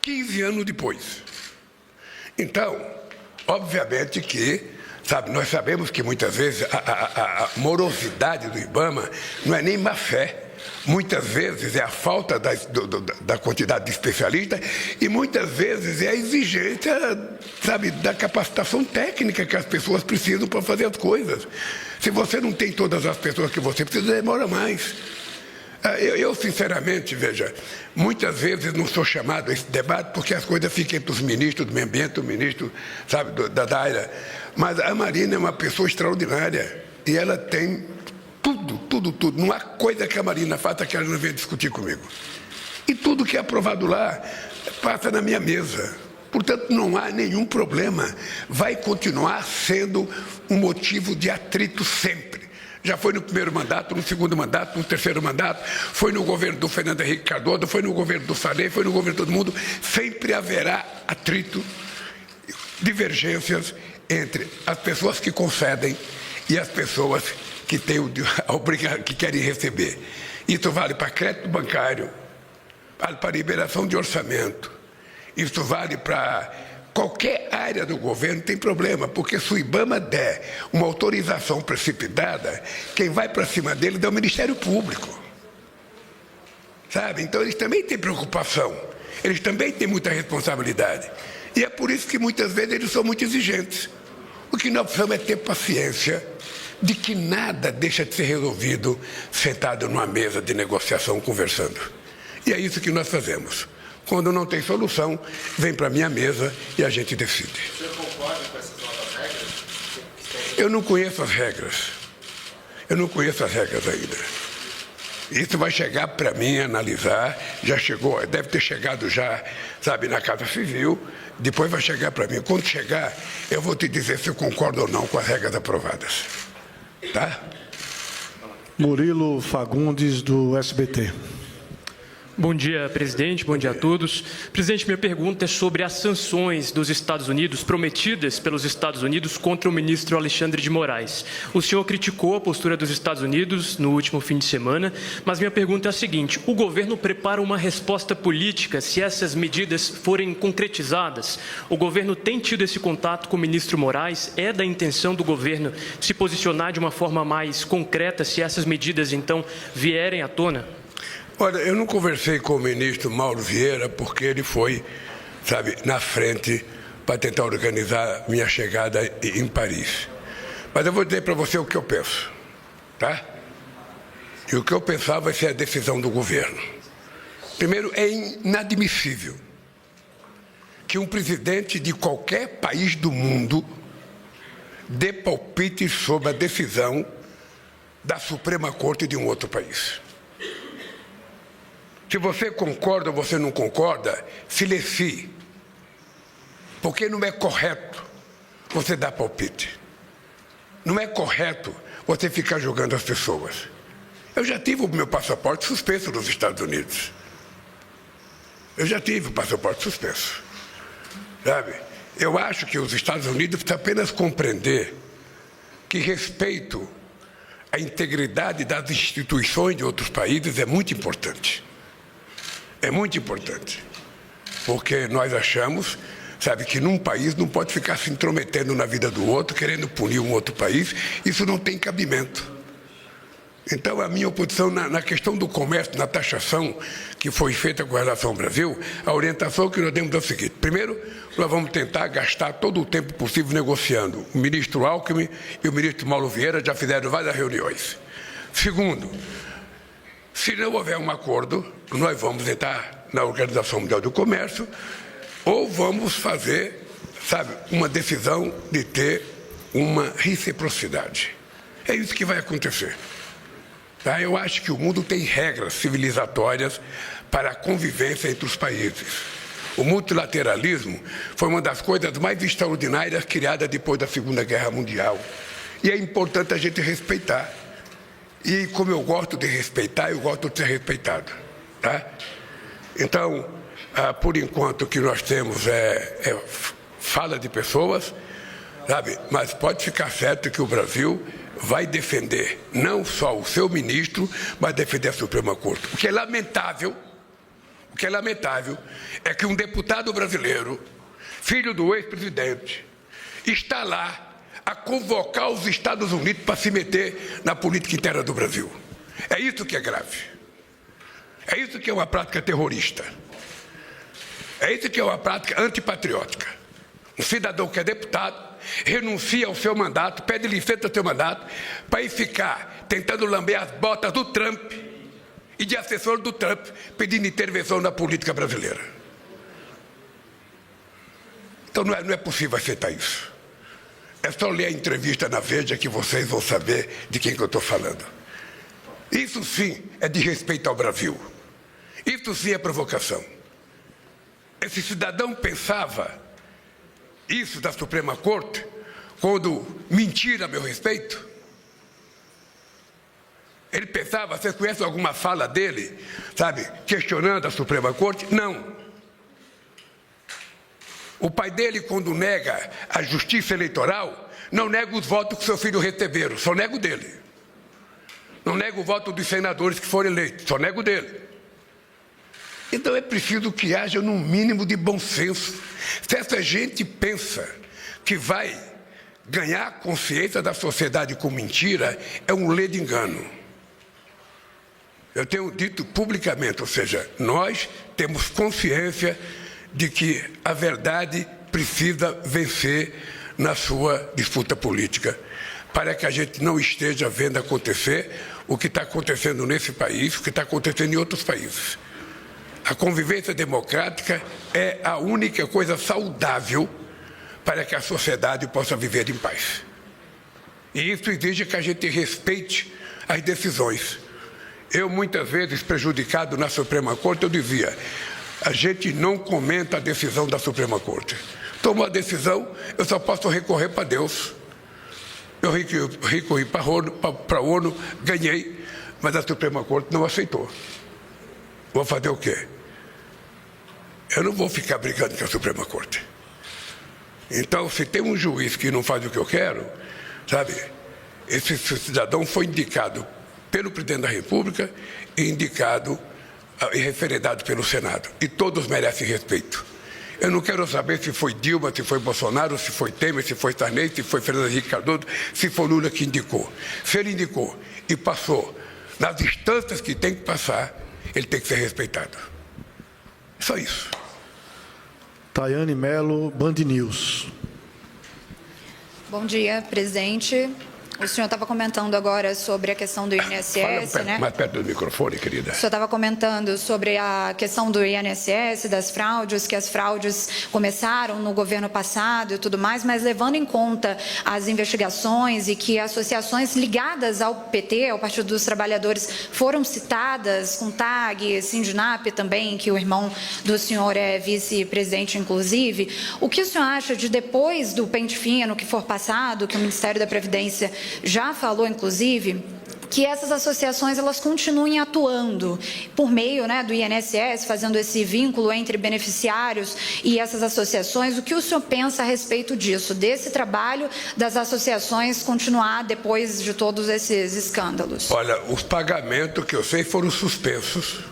15 anos depois. Então, obviamente que, nós sabemos que muitas vezes a morosidade do IBAMA não é nem má fé. Muitas vezes é a falta da quantidade de especialistas e muitas vezes é a exigência, da capacitação técnica que as pessoas precisam para fazer as coisas. Se você não tem todas as pessoas que você precisa, demora mais. Eu sinceramente, veja, muitas vezes não sou chamado a esse debate porque as coisas ficam entre os ministros do meio ambiente, o ministro, da área. Mas a Marina é uma pessoa extraordinária e ela tem tudo. Não há coisa que a Marina faça que ela não venha discutir comigo. E tudo que é aprovado lá passa na minha mesa. Portanto, não há nenhum problema. Vai continuar sendo um motivo de atrito sempre. Já foi no primeiro mandato, no segundo mandato, no terceiro mandato, foi no governo do Fernando Henrique Cardoso, foi no governo do Sarney, foi no governo de todo mundo. Sempre haverá atrito, divergências entre as pessoas que concedem e as pessoas que que querem receber. Isso vale para crédito bancário, vale para liberação de orçamento, isso vale para qualquer área do governo, tem problema, porque se o IBAMA der uma autorização precipitada, quem vai para cima dele é o Ministério Público. Então eles também têm preocupação, eles também têm muita responsabilidade. E é por isso que muitas vezes eles são muito exigentes. O que nós precisamos é ter paciência de que nada deixa de ser resolvido sentado numa mesa de negociação, conversando. E é isso que nós fazemos. Quando não tem solução, vem para a minha mesa e a gente decide. O senhor concorda com essas novas regras? Eu não conheço as regras. Eu não conheço as regras ainda. Isso vai chegar para mim analisar, já chegou, deve ter chegado já, na Casa Civil, depois vai chegar para mim. Quando chegar, eu vou te dizer se eu concordo ou não com as regras aprovadas. Tá? Murilo Fagundes, do SBT. Bom dia, presidente. Bom dia a todos. Presidente, minha pergunta é sobre as sanções dos Estados Unidos, prometidas pelos Estados Unidos contra o ministro Alexandre de Moraes. O senhor criticou a postura dos Estados Unidos no último fim de semana, mas minha pergunta é a seguinte: o governo prepara uma resposta política se essas medidas forem concretizadas? O governo tem tido esse contato com o ministro Moraes? É da intenção do governo se posicionar de uma forma mais concreta se essas medidas, então, vierem à tona? Olha, eu não conversei com o ministro Mauro Vieira porque ele foi, na frente para tentar organizar minha chegada em Paris. Mas eu vou dizer para você o que eu penso, tá? E o que eu pensava vai ser a decisão do governo. Primeiro, é inadmissível que um presidente de qualquer país do mundo dê palpite sobre a decisão da Suprema Corte de um outro país. Se você concorda ou você não concorda, silencie. Porque não é correto você dar palpite. Não é correto você ficar julgando as pessoas. Eu já tive o meu passaporte suspenso nos Estados Unidos. Eu já tive o passaporte suspenso. Eu acho que os Estados Unidos precisam apenas compreender que respeito à integridade das instituições de outros países é muito importante. É muito importante, porque nós achamos, que num país não pode ficar se intrometendo na vida do outro, querendo punir um outro país, isso não tem cabimento. Então, a minha oposição na questão do comércio, na taxação que foi feita com relação ao Brasil, a orientação que nós demos é o seguinte: primeiro, nós vamos tentar gastar todo o tempo possível negociando. O ministro Alckmin e o ministro Mauro Vieira já fizeram várias reuniões. Segundo, se não houver um acordo, nós vamos entrar na Organização Mundial do Comércio ou vamos fazer, uma decisão de ter uma reciprocidade. É isso que vai acontecer. Tá? Eu acho que o mundo tem regras civilizatórias para a convivência entre os países. O multilateralismo foi uma das coisas mais extraordinárias criadas depois da Segunda Guerra Mundial. E é importante a gente respeitar. E como eu gosto de respeitar, eu gosto de ser respeitado. Tá? Então, por enquanto, o que nós temos é fala de pessoas, sabe? Mas pode ficar certo que o Brasil vai defender não só o seu ministro, mas defender a Suprema Corte. O que é lamentável é que um deputado brasileiro, filho do ex-presidente, está lá a convocar os Estados Unidos para se meter na política interna do Brasil. É isso que é grave. É isso que é uma prática terrorista. É isso que é uma prática antipatriótica. Um cidadão que é deputado renuncia ao seu mandato, pede licença ao seu mandato, para ir ficar tentando lamber as botas do Trump e de assessor do Trump, pedindo intervenção na política brasileira. Então não é possível aceitar isso. É só ler a entrevista na Veja que vocês vão saber de quem que eu estou falando. Isso sim é de respeito ao Brasil. Isso sim é provocação. Esse cidadão pensava isso da Suprema Corte quando mentia a meu respeito? Ele pensava, você conhece alguma fala dele, sabe, questionando a Suprema Corte? Não. O pai dele, quando nega a justiça eleitoral, não nega os votos que seu filho receberam, só nega o dele. Não nega o voto dos senadores que foram eleitos, só nega o dele. Então é preciso que haja um mínimo de bom senso. Se essa gente pensa que vai ganhar a consciência da sociedade com mentira, é um ledo engano. Eu tenho dito publicamente, ou seja, nós temos consciência de que a verdade precisa vencer na sua disputa política, para que a gente não esteja vendo acontecer o que está acontecendo nesse país, o que está acontecendo em outros países. A convivência democrática é a única coisa saudável para que a sociedade possa viver em paz. E isso exige que a gente respeite as decisões. Eu, muitas vezes, prejudicado na Suprema Corte, eu dizia, a gente não comenta a decisão da Suprema Corte. Tomou a decisão, eu só posso recorrer para Deus. Eu recorri para a ONU, ganhei, mas a Suprema Corte não aceitou. Vou fazer o quê? Eu não vou ficar brigando com a Suprema Corte. Então, se tem um juiz que não faz o que eu quero, sabe, esse cidadão foi indicado pelo presidente da República e indicado e referendado pelo Senado. E todos merecem respeito. Eu não quero saber se foi Dilma, se foi Bolsonaro, se foi Temer, se foi Sarney, se foi Fernando Henrique Cardoso, se foi Lula que indicou. Se ele indicou e passou nas instâncias que tem que passar, ele tem que ser respeitado. Só isso. Tayane Mello, Band News. Bom dia, presidente. O senhor estava comentando agora sobre a questão do INSS, Fala né? mais perto do microfone, querida. O senhor estava comentando sobre a questão do INSS, das fraudes, que as fraudes começaram no governo passado e tudo mais, mas levando em conta as investigações e que associações ligadas ao PT, ao Partido dos Trabalhadores, foram citadas, com TAG, Sindinap também, que o irmão do senhor é vice-presidente, inclusive. O que o senhor acha de, depois do pente fino que for passado, que o Ministério da Previdência já falou, inclusive, que essas associações elas continuem atuando por meio, né, do INSS, fazendo esse vínculo entre beneficiários e essas associações? O que o senhor pensa a respeito disso, desse trabalho das associações continuar depois de todos esses escândalos? Olha, os pagamentos que eu sei foram suspensos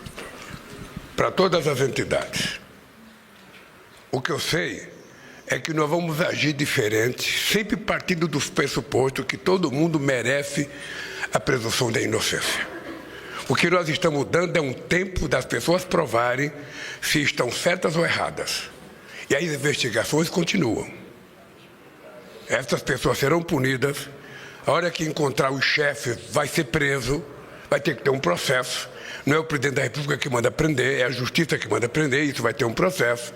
para todas as entidades. O que eu sei é que nós vamos agir diferente, sempre partindo dos pressupostos que todo mundo merece a presunção da inocência. O que nós estamos dando é um tempo das pessoas provarem se estão certas ou erradas. E as investigações continuam. Essas pessoas serão punidas. A hora que encontrar o chefe, vai ser preso, vai ter que ter um processo. Não é o presidente da República que manda prender, é a justiça que manda prender, isso vai ter um processo.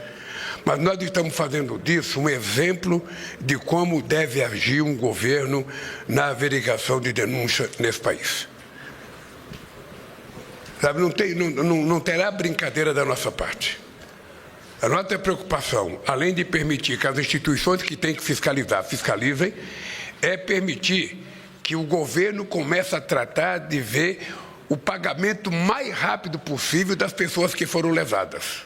Mas nós estamos fazendo disso um exemplo de como deve agir um governo na averiguação de denúncia nesse país. Sabe, não terá brincadeira da nossa parte. A nossa preocupação, além de permitir que as instituições que têm que fiscalizar, fiscalizem, é permitir que o governo comece a tratar de ver o pagamento mais rápido possível das pessoas que foram lesadas.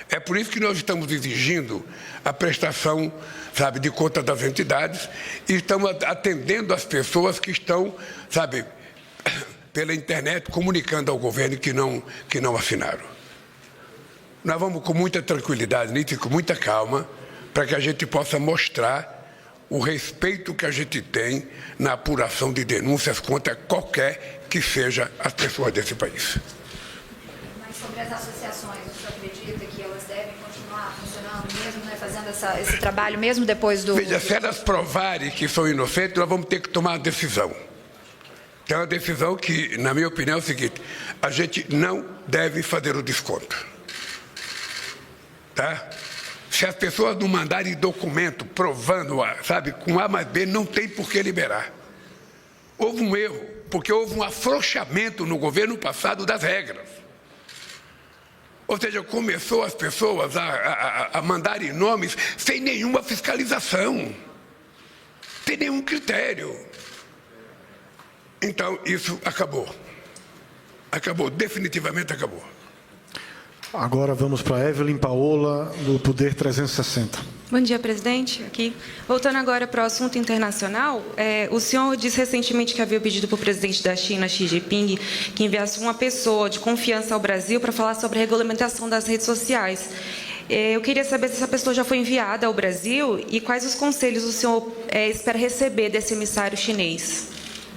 É por isso que nós estamos exigindo a prestação, sabe, de conta das entidades e estamos atendendo as pessoas que estão, sabe, pela internet comunicando ao governo que não assinaram. Nós vamos com muita tranquilidade nisso e com muita calma para que a gente possa mostrar o respeito que a gente tem na apuração de denúncias contra qualquer que seja as pessoas desse país. Mas sobre as associações, o senhor acredita que elas devem continuar funcionando mesmo, né, fazendo esse trabalho mesmo depois do... Veja, se elas provarem que são inocentes, nós vamos ter que tomar uma decisão. É uma decisão que, na minha opinião, é o seguinte: a gente não deve fazer o desconto. Tá? Se as pessoas não mandarem documento provando, sabe, com A mais B, não tem por que liberar. Houve um erro, porque houve um afrouxamento no governo passado das regras. Ou seja, começou as pessoas a mandarem nomes sem nenhuma fiscalização, sem nenhum critério. Então, isso acabou. Acabou, definitivamente acabou. Agora vamos para Evelyn Paola, do Poder 360. Bom dia, presidente. Aqui. Voltando agora para o assunto internacional, o senhor disse recentemente que havia pedido para o presidente da China, Xi Jinping, que enviasse uma pessoa de confiança ao Brasil para falar sobre a regulamentação das redes sociais. Eu queria saber se essa pessoa já foi enviada ao Brasil e quais os conselhos o senhor espera receber desse emissário chinês.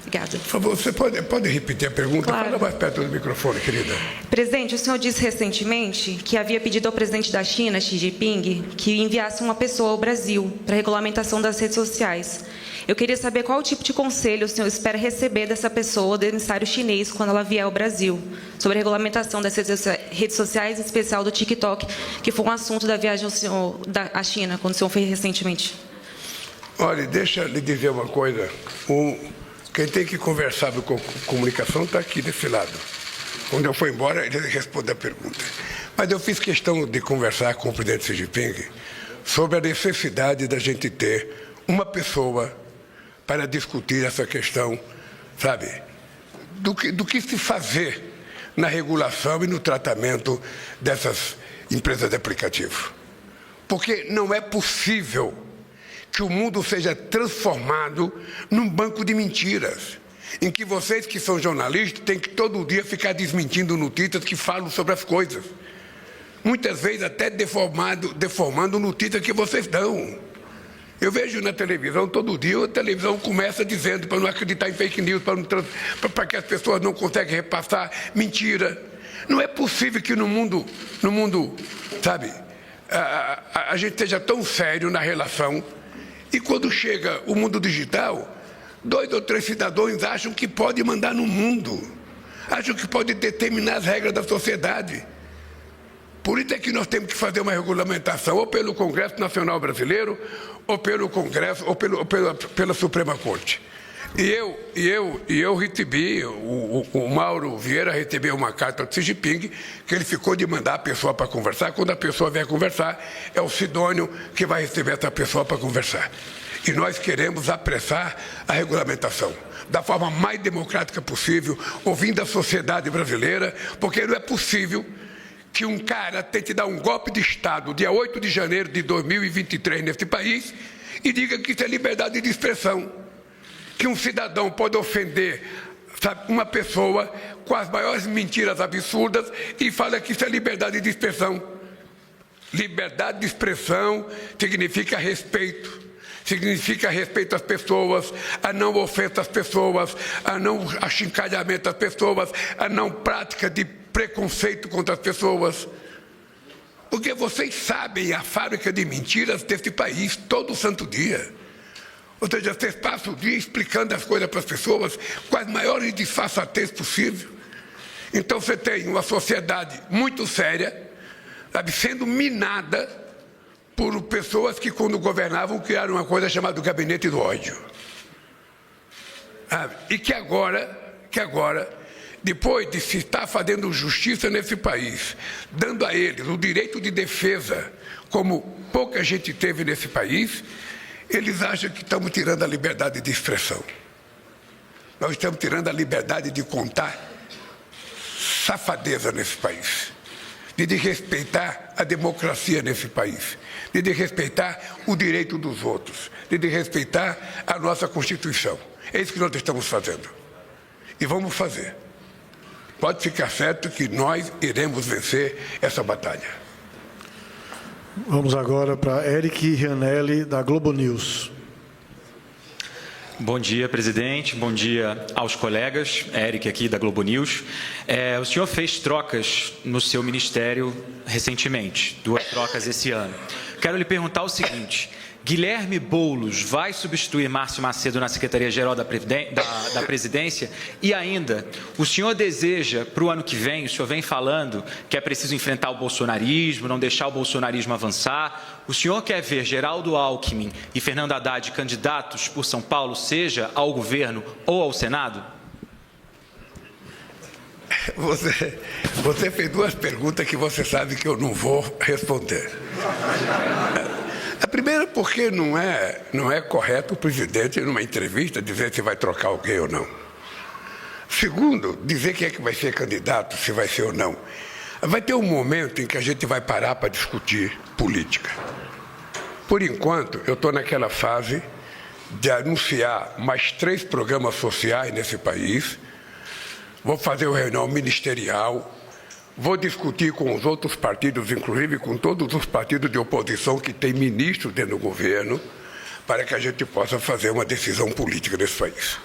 Obrigada. Por favor, você pode repetir a pergunta? Claro. Fala mais perto do microfone, querida. Presidente, o senhor disse recentemente que havia pedido ao presidente da China, Xi Jinping, que enviasse uma pessoa ao Brasil para a regulamentação das redes sociais. Eu queria saber qual tipo de conselho o senhor espera receber dessa pessoa, do emissário chinês, quando ela vier ao Brasil, sobre a regulamentação das redes sociais, em especial do TikTok, que foi um assunto da viagem ao senhor, à China, quando o senhor foi recentemente. Olha, deixa eu lhe dizer uma coisa. Quem tem que conversar com comunicação está aqui desse lado. Quando eu for embora, ele responde a pergunta. Mas eu fiz questão de conversar com o presidente Xi Jinping sobre a necessidade da gente ter uma pessoa para discutir essa questão, sabe, do que se fazer na regulação e no tratamento dessas empresas de aplicativo. Porque não é possível que o mundo seja transformado num banco de mentiras, em que vocês que são jornalistas têm que todo dia ficar desmentindo notícias que falam sobre as coisas. Muitas vezes até deformando notícias que vocês dão. Eu vejo na televisão, todo dia, a televisão começa dizendo para não acreditar em fake news, para que as pessoas não conseguem repassar mentira. Não é possível que no mundo, sabe, a gente esteja tão sério na relação. E quando chega o mundo digital, 2 ou 3 cidadãos acham que pode mandar no mundo, acham que pode determinar as regras da sociedade. Por isso é que nós temos que fazer uma regulamentação, ou pelo Congresso Nacional Brasileiro, ou pelo Congresso, ou pela Suprema Corte. E eu recebi, o Mauro Vieira recebeu uma carta do Xi Jinping, que ele ficou de mandar a pessoa para conversar. Quando a pessoa vier conversar, é o Sidônio que vai receber essa pessoa para conversar. E nós queremos apressar a regulamentação da forma mais democrática possível, ouvindo a sociedade brasileira, porque não é possível que um cara tente dar um golpe de Estado dia 8 de janeiro de 2023 neste país e diga que isso é liberdade de expressão. Que um cidadão pode ofender, sabe, uma pessoa com as maiores mentiras absurdas e fala que isso é liberdade de expressão. Liberdade de expressão significa respeito. Significa respeito às pessoas, a não ofensa às pessoas, a não achincalhamento às pessoas, a não prática de preconceito contra as pessoas. Porque vocês sabem a fábrica de mentiras desse país todo santo dia. Ou seja, vocês passam o dia explicando as coisas para as pessoas com as maiores disfarçatez possível. Então você tem uma sociedade muito séria, sabe, sendo minada por pessoas que, quando governavam, criaram uma coisa chamada Gabinete do Ódio. E que agora, depois de se estar fazendo justiça nesse país, dando a eles o direito de defesa, como pouca gente teve nesse país, eles acham que estamos tirando a liberdade de expressão. Nós estamos tirando a liberdade de contar safadeza nesse país, de respeitar a democracia nesse país, de respeitar o direito dos outros, de respeitar a nossa Constituição. É isso que nós estamos fazendo. E vamos fazer. Pode ficar certo que nós iremos vencer essa batalha. Vamos agora para Eric Rianelli, da Globo News. Bom dia, presidente. Bom dia aos colegas. Eric aqui da Globo News. O senhor fez trocas no seu ministério recentemente, 2 trocas esse ano. Quero lhe perguntar o seguinte: Guilherme Boulos vai substituir Márcio Macedo na Secretaria-Geral da Presidência? E ainda, o senhor deseja, para o ano que vem, o senhor vem falando que é preciso enfrentar o bolsonarismo, não deixar o bolsonarismo avançar. O senhor quer ver Geraldo Alckmin e Fernando Haddad candidatos por São Paulo, seja ao governo ou ao Senado? Você fez 2 perguntas que você sabe que eu não vou responder. A primeira, porque não é correto o presidente, numa entrevista, dizer se vai trocar alguém ou não. Segundo, dizer quem é que vai ser candidato, se vai ser ou não. Vai ter um momento em que a gente vai parar para discutir política. Por enquanto, eu estou naquela fase de anunciar mais 3 programas sociais nesse país. Vou fazer uma reunião ministerial. Vou discutir com os outros partidos, inclusive com todos os partidos de oposição que têm ministros dentro do governo, para que a gente possa fazer uma decisão política nesse país.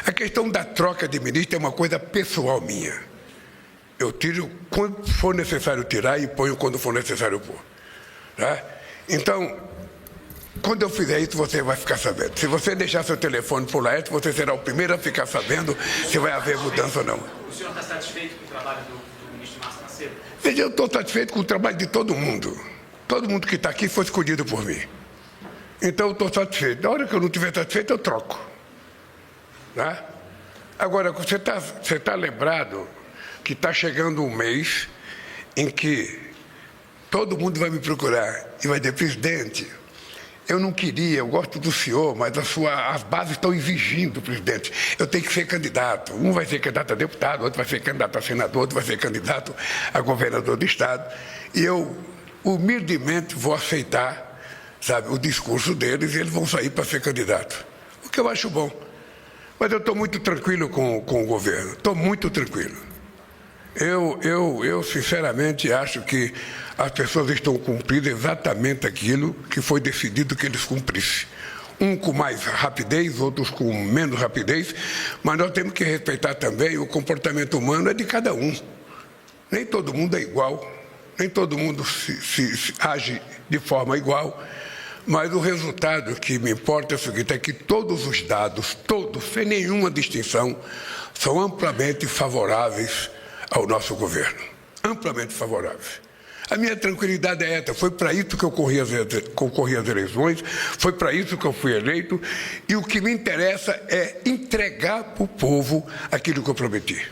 A questão da troca de ministro é uma coisa pessoal minha. Eu tiro quando for necessário tirar e ponho quando for necessário pôr. Tá? Então, quando eu fizer isso, você vai ficar sabendo. Se você deixar seu telefone por lá, você será o primeiro a ficar sabendo se vai haver mudança ou não. O senhor está satisfeito com o trabalho do ministro Márcio Macedo? Veja, eu estou satisfeito com o trabalho de todo mundo. Todo mundo que está aqui foi escolhido por mim. Então, eu estou satisfeito. Na hora que eu não estiver satisfeito, eu troco. Tá? Agora, você tá lembrado que está chegando um mês em que todo mundo vai me procurar e vai dizer: presidente, eu não queria, eu gosto do senhor, mas as bases estão exigindo, presidente. Eu tenho que ser candidato. Um vai ser candidato a deputado, outro vai ser candidato a senador, outro vai ser candidato a governador do estado. E eu, humildemente, vou aceitar, sabe, o discurso deles e eles vão sair para ser candidato. O que eu acho bom. Mas eu estou muito tranquilo com o governo. Estou muito tranquilo. Eu, sinceramente, acho que as pessoas estão cumprindo exatamente aquilo que foi decidido que eles cumprissem. Um com mais rapidez, outros com menos rapidez, mas nós temos que respeitar também o comportamento humano é de cada um. Nem todo mundo é igual, nem todo mundo se age de forma igual, mas o resultado que me importa é o seguinte: é que todos os dados, todos, sem nenhuma distinção, são amplamente favoráveis ao nosso governo, amplamente favoráveis. A minha tranquilidade é essa, foi para isso que eu concorri às eleições, foi para isso que eu fui eleito, e o que me interessa é entregar para o povo aquilo que eu prometi.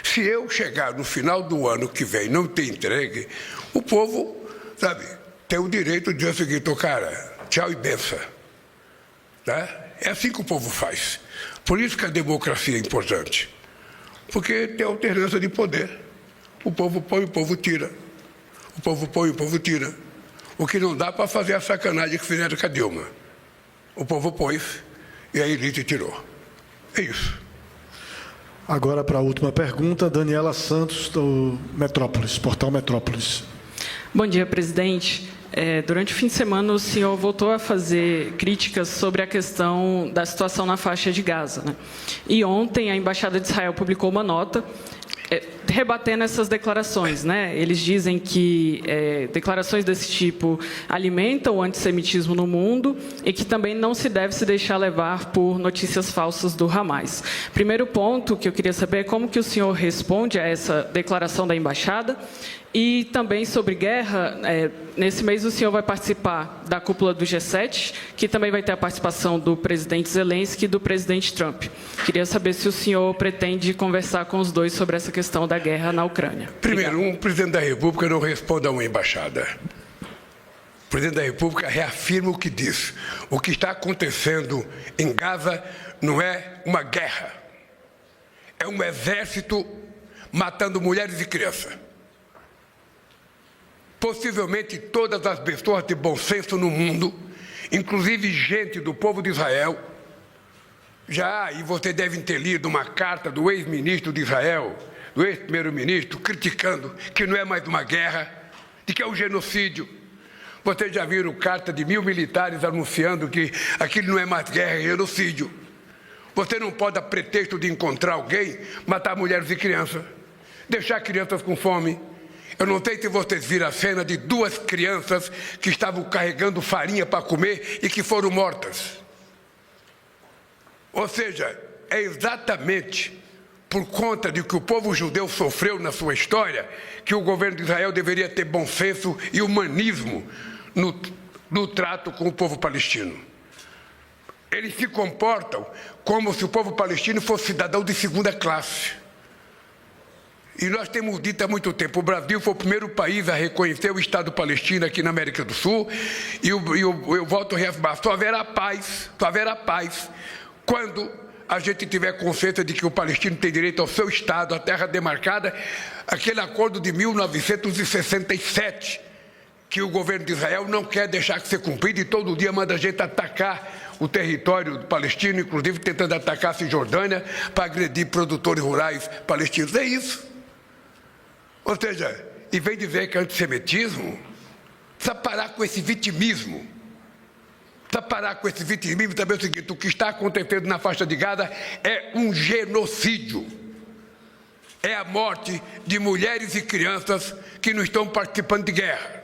Se eu chegar no final do ano que vem e não ter entregue, o povo, sabe, tem o direito de dizer o seguinte: cara, tchau e benção. Tá? É assim que o povo faz. Por isso que a democracia é importante. Porque tem alternância de poder. O povo põe, o povo tira. O povo põe, o povo tira. O que não dá para fazer a sacanagem que fizeram com a Dilma. O povo pôs e a elite tirou. É isso. Agora, para a última pergunta, Daniela Santos, do Metrópolis, Portal Metrópolis. Bom dia, presidente. Durante o fim de semana, o senhor voltou a fazer críticas sobre a questão da situação na faixa de Gaza, né? E ontem, a Embaixada de Israel publicou uma nota rebatendo essas declarações, né? Eles dizem que declarações desse tipo alimentam o antissemitismo no mundo e que também não se deve se deixar levar por notícias falsas do Hamas. Primeiro ponto que eu queria saber é como que o senhor responde a essa declaração da embaixada. E também sobre guerra, nesse mês o senhor vai participar da cúpula do G7, que também vai ter a participação do presidente Zelensky e do presidente Trump. Queria saber se o senhor pretende conversar com os dois sobre essa questão da guerra na Ucrânia. Primeiro, um presidente da República não responde a uma embaixada. O presidente da República reafirma o que diz. O que está acontecendo em Gaza não é uma guerra. É um exército matando mulheres e crianças. Possivelmente todas as pessoas de bom senso no mundo, inclusive gente do povo de Israel, e você deve ter lido uma carta do ex-ministro de Israel, do ex-primeiro-ministro, criticando que não é mais uma guerra, de que é um genocídio. Vocês já viram carta de 1000 militares anunciando que aquilo não é mais guerra, é genocídio. Você não pode, a pretexto de encontrar alguém, matar mulheres e crianças, deixar crianças com fome. Eu não sei se vocês viram a cena de 2 crianças que estavam carregando farinha para comer e que foram mortas. Ou seja, é exatamente por conta de que o povo judeu sofreu na sua história que o governo de Israel deveria ter bom senso e humanismo no trato com o povo palestino. Eles se comportam como se o povo palestino fosse cidadão de segunda classe. E nós temos dito há muito tempo, o Brasil foi o primeiro país a reconhecer o Estado palestino aqui na América do Sul, e eu volto a reafirmar, só haverá paz quando a gente tiver consciência de que o palestino tem direito ao seu Estado, à terra demarcada, aquele acordo de 1967, que o governo de Israel não quer deixar de ser cumprido e todo dia manda a gente atacar o território palestino, inclusive tentando atacar a Cisjordânia para agredir produtores rurais palestinos. É isso. Ou seja, e vem dizer que é antissemitismo, precisa parar com esse vitimismo. Precisa parar com esse vitimismo também é o seguinte, o que está acontecendo na faixa de Gaza é um genocídio. É a morte de mulheres e crianças que não estão participando de guerra.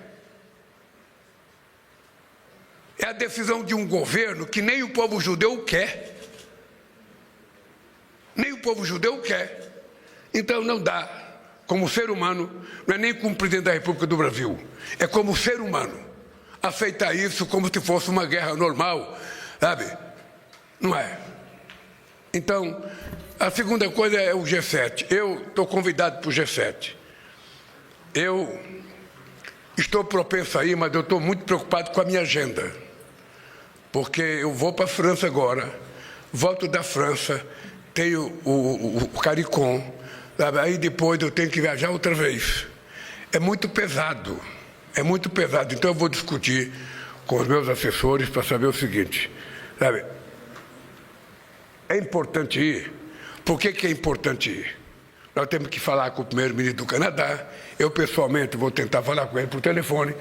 É a decisão de um governo que nem o povo judeu quer. Nem o povo judeu quer. Então não dá. Como ser humano, não é nem como presidente da República do Brasil, é como ser humano, aceitar isso como se fosse uma guerra normal, sabe? Não é. Então, a segunda coisa é o G7. Eu estou convidado para o G7. Eu estou propenso a ir, mas eu estou muito preocupado com a minha agenda, porque eu vou para a França agora, volto da França, tenho o CARICOM, aí depois eu tenho que viajar outra vez. É muito pesado, então eu vou discutir com os meus assessores para saber o seguinte, sabe? É importante ir. Por que é importante ir? Nós temos que falar com o primeiro-ministro do Canadá, eu pessoalmente vou tentar falar com ele por telefone,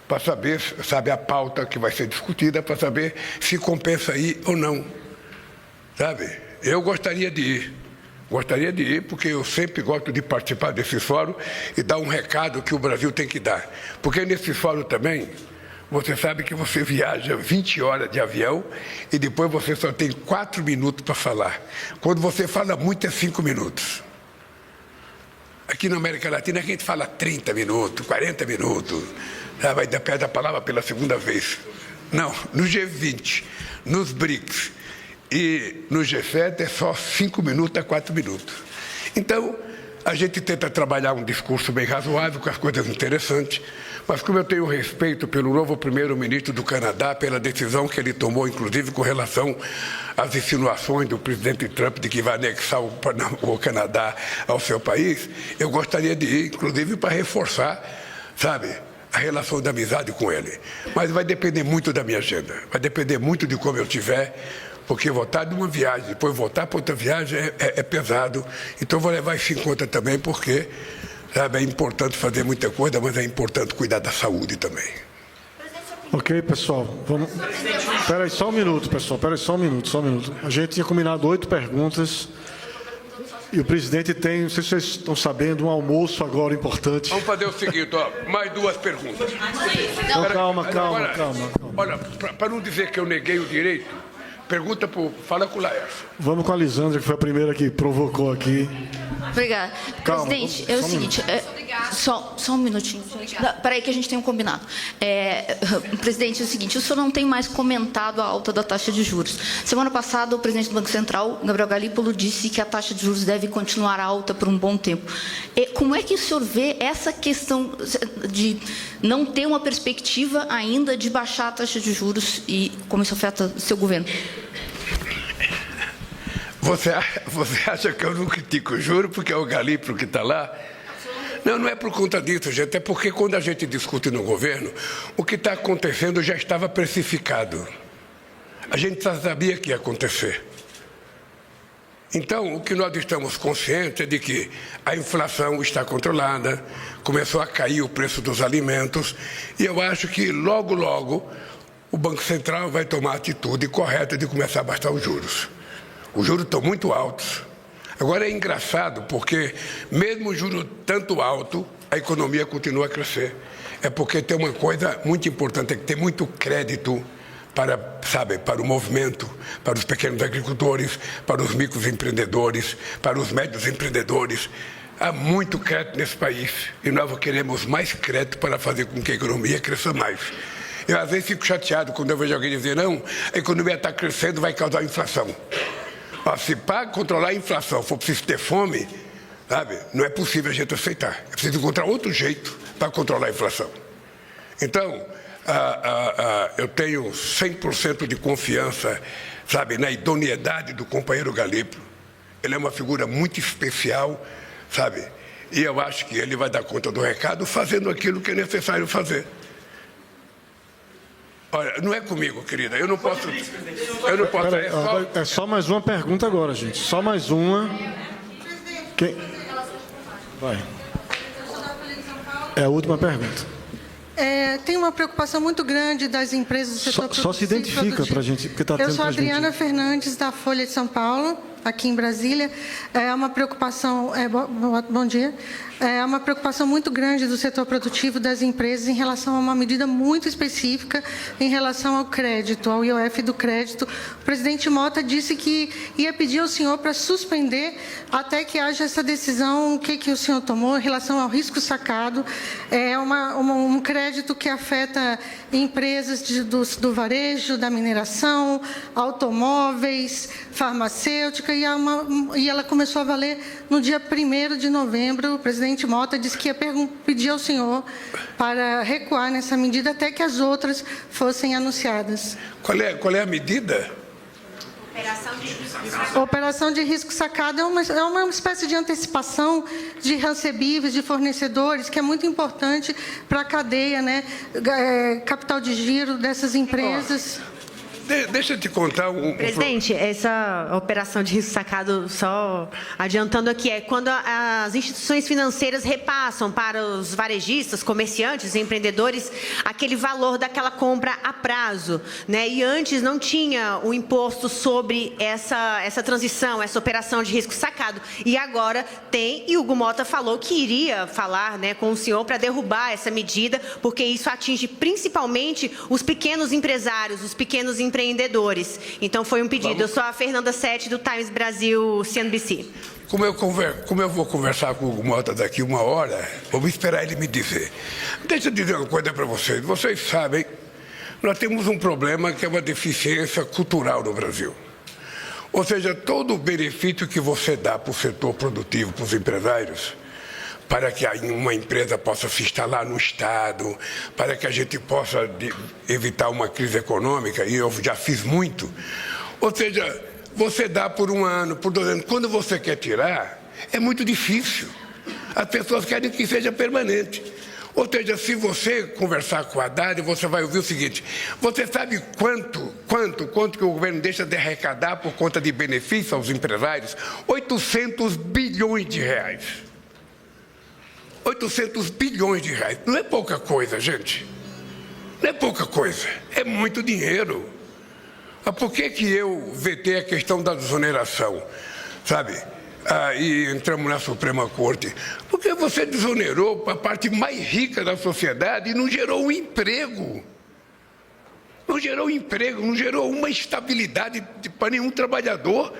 para saber, sabe, a pauta que vai ser discutida, para saber se compensa ir ou não, sabe? Eu gostaria de ir, porque eu sempre gosto de participar desse fórum e dar um recado que o Brasil tem que dar. Porque nesse fórum também, você sabe que você viaja 20 horas de avião e depois você só tem 4 minutos para falar. Quando você fala muito, é 5 minutos. Aqui na América Latina, a gente fala 30 minutos, 40 minutos. Vai perde a palavra pela segunda vez. Não, no G20, nos BRICS, e no G7 é só 5 minutos a 4 minutos. Então, a gente tenta trabalhar um discurso bem razoável, com as coisas interessantes, mas como eu tenho respeito pelo novo primeiro-ministro do Canadá, pela decisão que ele tomou, inclusive com relação às insinuações do presidente Trump de que vai anexar o Canadá ao seu país, eu gostaria de ir, inclusive, para reforçar, sabe, a relação de amizade com ele. Mas vai depender muito da minha agenda, vai depender muito de como eu estiver, porque voltar de uma viagem, depois voltar para outra viagem é pesado. Então, vou levar isso em conta também, porque, sabe, é importante fazer muita coisa, mas é importante cuidar da saúde também. Ok, pessoal. Vamos... Espera aí só um minuto, pessoal. Espera aí só um minuto. A gente tinha combinado 8 perguntas. E o presidente tem, não sei se vocês estão sabendo, um almoço agora importante. Vamos fazer o seguinte, ó, mais 2 perguntas. Então, calma. Olha, para não dizer que eu neguei o direito, fala com o Laércio. Vamos com a Lisandra, que foi a primeira que provocou aqui. Obrigada. Calma, presidente, é o seguinte, só um minutinho. Peraí que a gente tem um combinado. Presidente, é o seguinte, o senhor não tem mais comentado a alta da taxa de juros. Semana passada, o presidente do Banco Central, Gabriel Galípolo, disse que a taxa de juros deve continuar alta por um bom tempo. Como é que o senhor vê essa questão de não ter uma perspectiva ainda de baixar a taxa de juros e como isso afeta o seu governo? Você acha que eu não critico o juro porque é o Galípolo que está lá? Não é por conta disso, gente. É porque quando a gente discute no governo, o que está acontecendo já estava precificado. A gente já sabia que ia acontecer. Então, o que nós estamos conscientes é de que a inflação está controlada, começou a cair o preço dos alimentos, e eu acho que logo, logo, o Banco Central vai tomar a atitude correta de começar a baixar os juros. Os juros estão muito altos. Agora é engraçado porque, mesmo o juro tanto alto, a economia continua a crescer. É porque tem uma coisa muito importante, é que tem muito crédito para o movimento, para os pequenos agricultores, para os microempreendedores, para os médios empreendedores. Há muito crédito nesse país e nós queremos mais crédito para fazer com que a economia cresça mais. Eu, às vezes, fico chateado quando eu vejo alguém dizer não, a economia está crescendo, vai causar inflação. Se para controlar a inflação for preciso ter fome, não é possível a gente aceitar. É preciso encontrar outro jeito para controlar a inflação. Então, eu tenho 100% de confiança, na idoneidade do companheiro Galípolo. Ele é uma figura muito especial, e eu acho que ele vai dar conta do recado fazendo aquilo que é necessário fazer. Olha, não é comigo, querida. Eu não posso. É só mais uma pergunta agora, gente. Só mais uma. Quem? Vai. É a última pergunta. Tem uma preocupação muito grande das empresas do setor produtivo. Só se identifica para a gente, porque está tendo. Eu sou Adriana Fernandes, da Folha de São Paulo, aqui em Brasília. É uma preocupação. Bom dia. É uma preocupação muito grande do setor produtivo das empresas em relação a uma medida muito específica em relação ao crédito, ao IOF do crédito. O presidente Mota disse que ia pedir ao senhor para suspender até que haja essa decisão, o que o senhor tomou em relação ao risco sacado. É um crédito que afeta empresas do varejo, da mineração, automóveis, farmacêutica, e ela começou a valer no dia 1º de novembro. O presidente Mota disse que ia pedir ao senhor para recuar nessa medida até que as outras fossem anunciadas. Qual é a medida? Operação de risco sacado é uma espécie de antecipação de recebíveis de fornecedores, que é muito importante para a cadeia, capital de giro dessas empresas. Deixa eu te contar Presidente, essa operação de risco sacado, só adiantando aqui, é quando as instituições financeiras repassam para os varejistas, comerciantes, empreendedores, aquele valor daquela compra a prazo, E antes não tinha o imposto sobre essa transição, essa operação de risco sacado. E agora tem, e o Hugo Mota falou que iria falar, com o senhor para derrubar essa medida, porque isso atinge principalmente os pequenos empresários, os pequenos empreendedores. Então, foi um pedido. Eu sou a Fernanda Sete, do Times Brasil, CNBC. Como eu vou conversar com o Hugo Mota daqui 1 hora, vamos esperar ele me dizer. Deixa eu dizer uma coisa para vocês. Vocês sabem, nós temos um problema que é uma deficiência cultural no Brasil. Ou seja, todo o benefício que você dá para o setor produtivo, para os empresários, para que uma empresa possa se instalar no Estado, para que a gente possa evitar uma crise econômica, e eu já fiz muito. Ou seja, você dá por 1 ano, por 2 anos. Quando você quer tirar, é muito difícil. As pessoas querem que seja permanente. Ou seja, se você conversar com a Haddad, você vai ouvir o seguinte: você sabe quanto que o governo deixa de arrecadar por conta de benefício aos empresários? 800 bilhões de reais. 800 bilhões de reais. Não é pouca coisa, gente. Não é pouca coisa. É muito dinheiro. Mas por que eu vetei a questão da desoneração? e entramos na Suprema Corte? Porque você desonerou a parte mais rica da sociedade e não gerou um emprego. Não gerou emprego, não gerou uma estabilidade para nenhum trabalhador.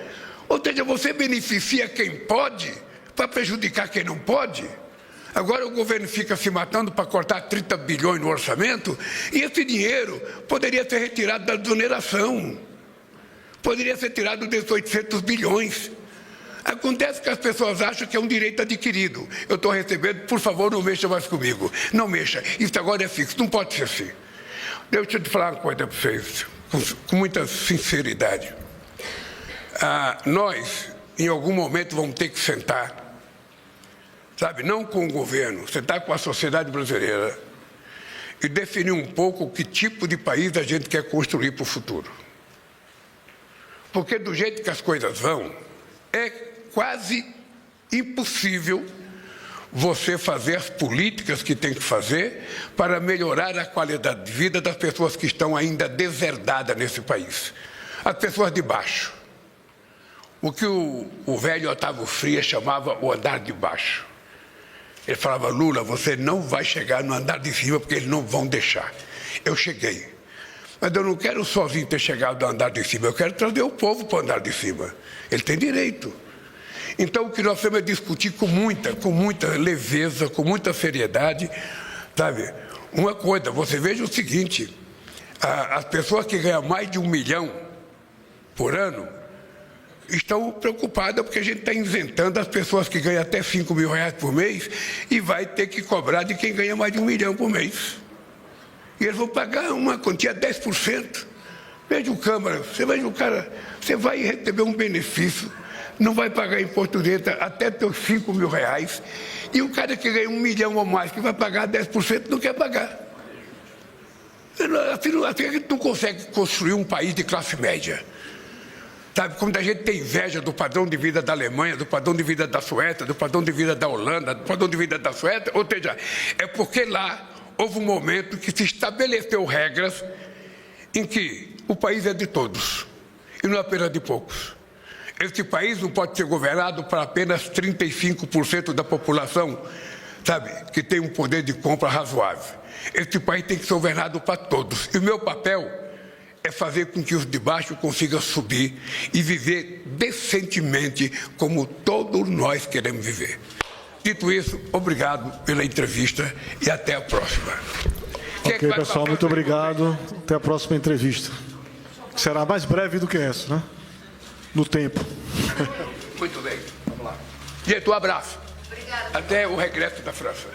Ou seja, você beneficia quem pode para prejudicar quem não pode. Agora o governo fica se matando para cortar 30 bilhões no orçamento e esse dinheiro poderia ser retirado da desoneração. Poderia ser tirado desses 800 bilhões. Acontece que as pessoas acham que é um direito adquirido. Eu estou recebendo, por favor, não mexa mais comigo. Não mexa. Isso agora é fixo, não pode ser assim. Deixa eu te falar uma coisa para vocês, com muita sinceridade. Nós, em algum momento, vamos ter que sentar, sabe, não com o governo, sentar com a sociedade brasileira e definir um pouco que tipo de país a gente quer construir para o futuro. Porque do jeito que as coisas vão, é quase impossível você fazer as políticas que tem que fazer para melhorar a qualidade de vida das pessoas que estão ainda deserdadas nesse país. As pessoas de baixo. O que o velho Otávio Frias chamava o andar de baixo. Ele falava, Lula, você não vai chegar no andar de cima porque eles não vão deixar. Eu cheguei. Mas eu não quero sozinho ter chegado ao andar de cima, eu quero trazer o povo para o andar de cima. Ele tem direito. Então, o que nós temos é discutir com muita leveza, com muita seriedade, sabe? Uma coisa, você veja o seguinte, as pessoas que ganham mais de 1 milhão por ano estão preocupadas porque a gente está isentando as pessoas que ganham até 5 mil reais por mês e vai ter que cobrar de quem ganha mais de 1 milhão por mês. E eles vão pagar uma quantia 10%. Veja o Câmara, você veja o cara, você vai receber um benefício, não vai pagar imposto de renda até teus 5 mil reais, e o cara que ganha 1 milhão ou mais, que vai pagar 10%, não quer pagar. Assim a gente não consegue construir um país de classe média. Sabe, quando a gente tem inveja do padrão de vida da Alemanha, do padrão de vida da Suécia, do padrão de vida da Holanda, do padrão de vida da Suécia, ou seja, é porque lá houve um momento que se estabeleceu regras em que o país é de todos, e não apenas de poucos. Este país não pode ser governado para apenas 35% da população, sabe, que tem um poder de compra razoável. Este país tem que ser governado para todos. E o meu papel é fazer com que os de baixo consigam subir e viver decentemente como todos nós queremos viver. Dito isso, obrigado pela entrevista e até a próxima. Ok, pessoal, muito obrigado. Até a próxima entrevista. Será mais breve do que essa, né? No tempo. Muito bem, vamos lá. Gente, um abraço. Obrigada. Até o regresso da França.